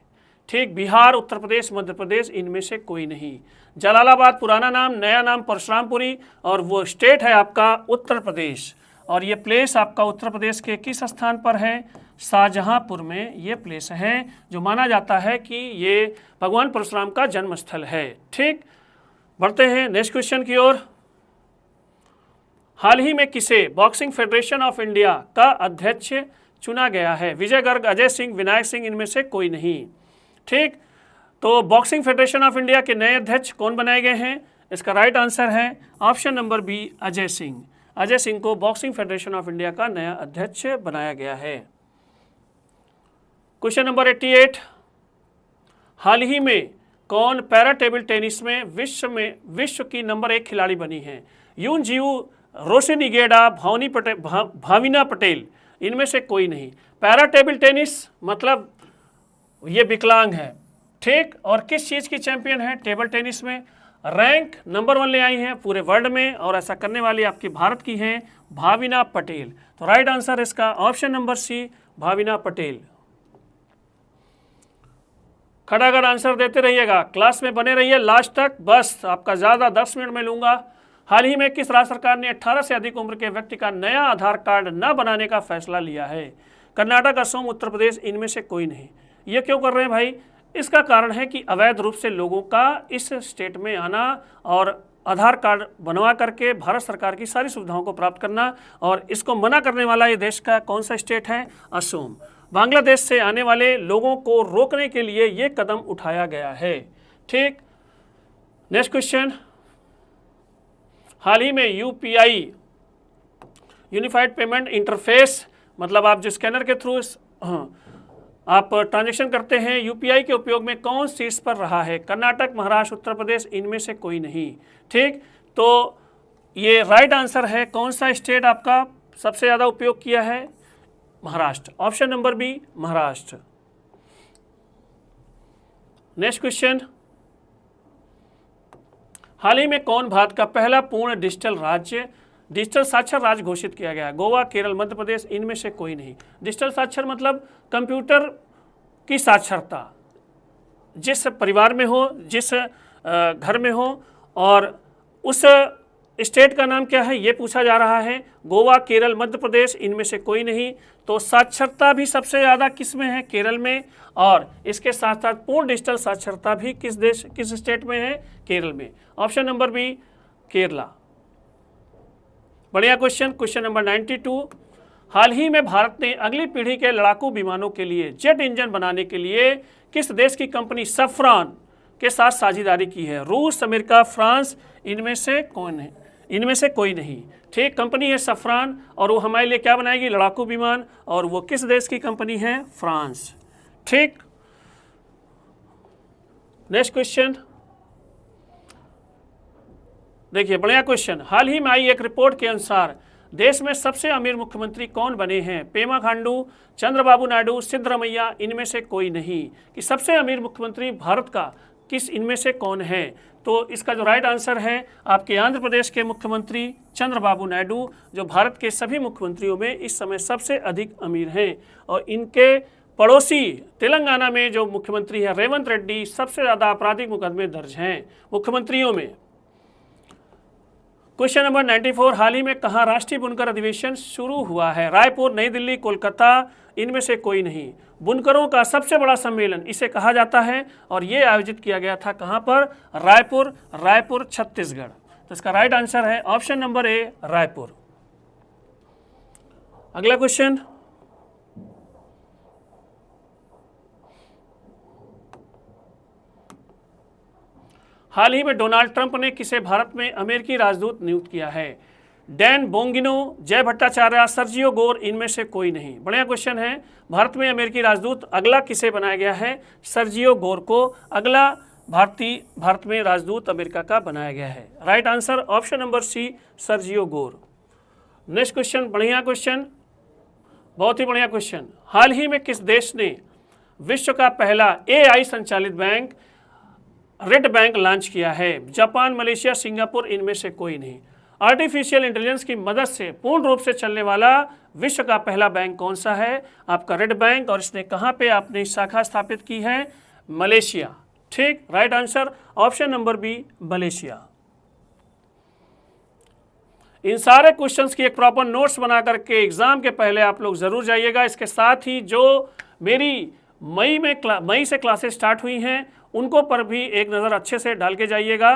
ठीक, बिहार, उत्तर प्रदेश, मध्य प्रदेश, इनमें से कोई नहीं। जलालाबाद पुराना नाम, नया नाम परशुरामपुरी, और वो स्टेट है आपका उत्तर प्रदेश, और ये प्लेस आपका उत्तर प्रदेश के किस स्थान पर है? शाहजहांपुर में ये प्लेस है, जो माना जाता है कि ये भगवान परशुराम का जन्म स्थल है। ठीक, बढ़ते हैं नेक्स्ट क्वेश्चन की ओर। हाल ही में किसे बॉक्सिंग फेडरेशन ऑफ इंडिया का अध्यक्ष चुना गया है? विजय गर्ग, अजय सिंह, विनायक सिंह, इनमें से कोई नहीं। ठीक, तो बॉक्सिंग फेडरेशन ऑफ इंडिया के नए अध्यक्ष कौन बनाए गए हैं? इसका राइट आंसर है option number B, Ajay Singh. Ajay Singh को बॉक्सिंग फेडरेशन ऑफ इंडिया का नया अध्यक्ष बनाया गया है। क्वेश्चन नंबर 88, हाल ही में कौन पैरा टेबल टेनिस में विश्व की नंबर 1 खिलाड़ी बनी है? यून जीव, रोशनी गेडा, भाविना पटेल, इनमें से कोई नहीं। पैरा टेबल टेनिस मतलब ये विकलांग है। ठीक, और किस चीज़ की चैंपियन है? टेबल टेनिस में रैंक नंबर 1 ले आई हैं पूरे वर्ल्ड में, और ऐसा करने वाली आपकी भारत की हैं भाविना पटेल। तो राइट आंसर इसका option number C, Bhavina Patel. खड़ाखड़ आंसर देते रहिएगा, क्लास में बने रहिए लास्ट तक, बस आपका ज़्यादा 10 मिनट में लूँगा। हाल ही में किस राज्य सरकार ने 18 से अधिक उम्र के व्यक्ति का नया आधार कार्ड न बनाने का फैसला लिया है? कर्नाटक, असम, उत्तर प्रदेश, इनमें से कोई नहीं। ये क्यों कर रहे हैं भाई? इसका कारण है कि अवैध रूप से लोगों का इस स्टेट में आना और आधार कार्ड बनवा करके भारत सरकार की सारी सुविधाओं को प्राप्त करना, और इसको मना करने वाला ये देश का कौन सा स्टेट है? असम। बांग्लादेश से आने वाले लोगों को रोकने के लिए ये कदम उठाया गया है। ठीक, नेक्स्ट क्वेश्चन, हाल ही में यूपीआई, यूनिफाइड पेमेंट इंटरफेस, मतलब आप जो स्कैनर के थ्रू आप ट्रांजैक्शन करते हैं, यूपीआई के उपयोग में कौन शीर्ष पर रहा है? कर्नाटक, महाराष्ट्र, उत्तर प्रदेश, इनमें से कोई नहीं। ठीक, तो ये राइट आंसर है। कौन सा स्टेट आपका सबसे ज़्यादा उपयोग किया है? Maharashtra. Option number B Maharashtra. Next question, हाल ही में कौन भारत का पहला पूर्ण डिजिटल साक्षर राज्य घोषित किया गया? गोवा, केरल, मध्य प्रदेश, इनमें से कोई नहीं। डिजिटल साक्षर मतलब कंप्यूटर की साक्षरता, जिस परिवार में हो, जिस घर में हो, और उस स्टेट का नाम क्या है ये पूछा जा रहा है। गोवा, केरल, मध्य प्रदेश, इनमें से कोई नहीं। तो साक्षरता भी सबसे ज़्यादा किस में है? केरल में। और इसके साथ साथ पूर्ण डिजिटल साक्षरता भी किस स्टेट में है? केरल में। Option number B Kerala. बढ़िया क्वेश्चन। क्वेश्चन नंबर 92, हाल ही में भारत ने अगली पीढ़ी के लड़ाकू विमानों के लिए जेट इंजन बनाने के लिए किस देश की कंपनी सफ्रान के साथ साझेदारी की है? रूस, अमेरिका, फ्रांस, इनमें से कौन है? इनमें से कोई नहीं। ठीक, कंपनी है सफ्रान, और वो हमारे लिए क्या बनाएगी? लड़ाकू विमान। और वो किस देश की कंपनी है? फ्रांस। ठीक, नेक्स्ट क्वेश्चन देखिए, बढ़िया क्वेश्चन। हाल ही में आई एक रिपोर्ट के अनुसार देश में सबसे अमीर मुख्यमंत्री कौन बने हैं? पेमा खांडू, चंद्रबाबू नायडू, सिद्धरमैया, इनमें से कोई नहीं। कि सबसे अमीर मुख्यमंत्री भारत का किस इनमें से कौन है? तो इसका जो राइट आंसर है आपके आंध्र प्रदेश के मुख्यमंत्री चंद्रबाबू नायडू, जो भारत के सभी मुख्यमंत्रियों में इस समय सबसे अधिक अमीर हैं। और इनके पड़ोसी तेलंगाना में जो मुख्यमंत्री है रेवंत रेड्डी, सबसे ज़्यादा आपराधिक मुकदमे दर्ज हैं मुख्यमंत्रियों में। क्वेश्चन नंबर 94, हाल ही में कहाँ राष्ट्रीय बुनकर अधिवेशन शुरू हुआ है? रायपुर, नई दिल्ली, कोलकाता, इनमें से कोई नहीं। बुनकरों का सबसे बड़ा सम्मेलन इसे कहा जाता है, और ये आयोजित किया गया था कहाँ पर? रायपुर, छत्तीसगढ़। तो इसका राइट आंसर है ऑप्शन नंबर ए रायपुर। अगला क्वेश्चन, हाल ही में डोनाल्ड ट्रंप ने किसे भारत में अमेरिकी राजदूत नियुक्त किया है? डैन बोंगिनो, जय भट्टाचार्य, सर्जियो गोर, इनमें से कोई नहीं। बढ़िया क्वेश्चन है। भारत में अमेरिकी राजदूत अगला किसे बनाया गया है? सर्जियो गोर को अगला भारत में राजदूत अमेरिका का बनाया गया है। Right answer option number C Sergio Gor. Next question, बढ़िया क्वेश्चन, बहुत ही बढ़िया क्वेश्चन। हाल ही में किस देश ने विश्व का पहला AI संचालित बैंक रेड बैंक लॉन्च किया है? जापान, मलेशिया, सिंगापुर, इनमें से कोई नहीं। आर्टिफिशियल इंटेलिजेंस की मदद से पूर्ण रूप से चलने वाला विश्व का पहला बैंक कौन सा है? आपका रेड बैंक। और इसने कहाँ पे अपनी शाखा स्थापित की है? मलेशिया। ठीक, right answer option number B Malaysia. इन सारे क्वेश्चंस की एक प्रॉपर नोट्स बना करके एग्जाम के पहले आप लोग जरूर जाइएगा। इसके साथ ही जो मेरी मई से क्लासेस स्टार्ट हुई हैं उनको पर भी एक नज़र अच्छे से डाल के जाइएगा।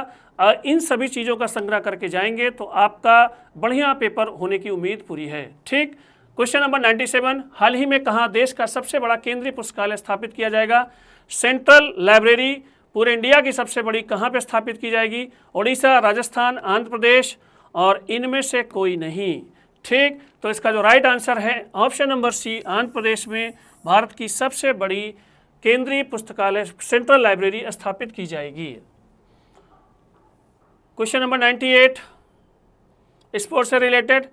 इन सभी चीज़ों का संग्रह करके जाएंगे तो आपका बढ़िया पेपर होने की उम्मीद पूरी है। ठीक, क्वेश्चन नंबर 97, हाल ही में कहाँ देश का सबसे बड़ा केंद्रीय पुस्तकालय स्थापित किया जाएगा? सेंट्रल लाइब्रेरी पूरे इंडिया की सबसे बड़ी कहाँ पे स्थापित की जाएगी? उड़ीसा, राजस्थान, आंध्र प्रदेश, और इनमें से कोई नहीं। ठीक, तो इसका जो राइट आंसर है ऑप्शन नंबर सी आंध्र प्रदेश में भारत की सबसे बड़ी केंद्रीय पुस्तकालय सेंट्रल लाइब्रेरी स्थापित की जाएगी। क्वेश्चन नंबर 98, स्पोर्ट्स से रिलेटेड,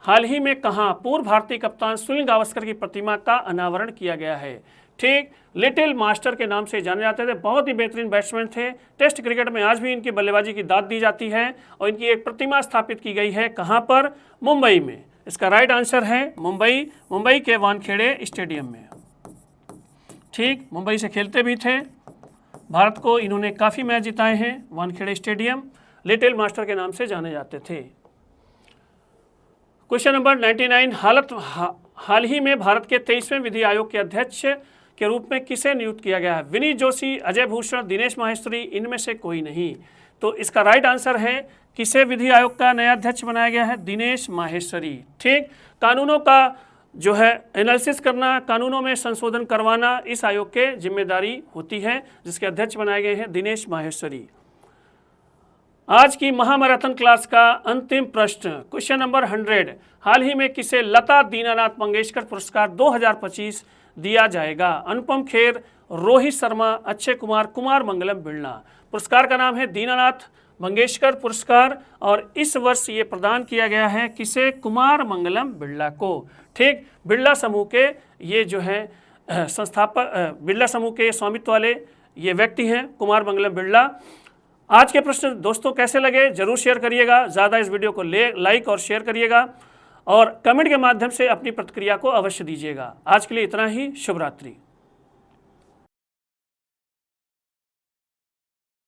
हाल ही में कहाँ पूर्व भारतीय कप्तान सुनील गावस्कर की प्रतिमा का अनावरण किया गया है? ठीक, लिटिल मास्टर के नाम से जाने जाते थे, बहुत ही बेहतरीन बैट्समैन थे। टेस्ट क्रिकेट में आज भी इनकी बल्लेबाजी की दाद दी जाती है और इनकी एक प्रतिमा स्थापित की गई है। कहाँ पर? मुंबई में। इसका राइट आंसर है मुंबई के वानखेड़े स्टेडियम में। ठीक, मुंबई से खेलते भी थे, भारत को इन्होंने काफ़ी मैच जिताए हैं। वानखेड़े स्टेडियम लिटिल मास्टर के नाम से जाने जाते थे। क्वेश्चन नंबर 99, हाल ही में भारत के 23वें विधि आयोग के अध्यक्ष के रूप में किसे नियुक्त किया गया है? विनीत जोशी, अजय भूषण, दिनेश माहेश्वरी, इनमें से कोई नहीं। तो इसका राइट आंसर है किसे विधि आयोग का नया अध्यक्ष बनाया गया है? दिनेश माहेश्वरी। ठीक, कानूनों का जो है एनालिसिस करना, कानूनों में संशोधन करवाना इस आयोग के जिम्मेदारी होती है, जिसके अध्यक्ष बनाए गए हैं दिनेश माहेश्वरी। आज की महामैराथन क्लास का अंतिम प्रश्न, क्वेश्चन नंबर 100, हाल ही में किसे लता दीनानाथ मंगेशकर पुरस्कार 2025 दिया जाएगा। अनुपम खेर, रोहित शर्मा, अक्षय कुमार, कुमार मंगलम बिरला। पुरस्कार का नाम है दीनानाथ मंगेशकर पुरस्कार और इस वर्ष ये प्रदान किया गया है किसे? कुमार मंगलम बिरला को। ठीक, बिरला समूह के ये जो है संस्थापक, बिरला समूह के स्वामित्व वाले ये व्यक्ति हैं कुमार मंगलम बिरला। आज के प्रश्न दोस्तों कैसे लगे जरूर शेयर करिएगा, ज़्यादा इस वीडियो को लाइक और शेयर करिएगा और कमेंट के माध्यम से अपनी प्रतिक्रिया को अवश्य दीजिएगा। आज के लिए इतना ही, शुभ रात्रि।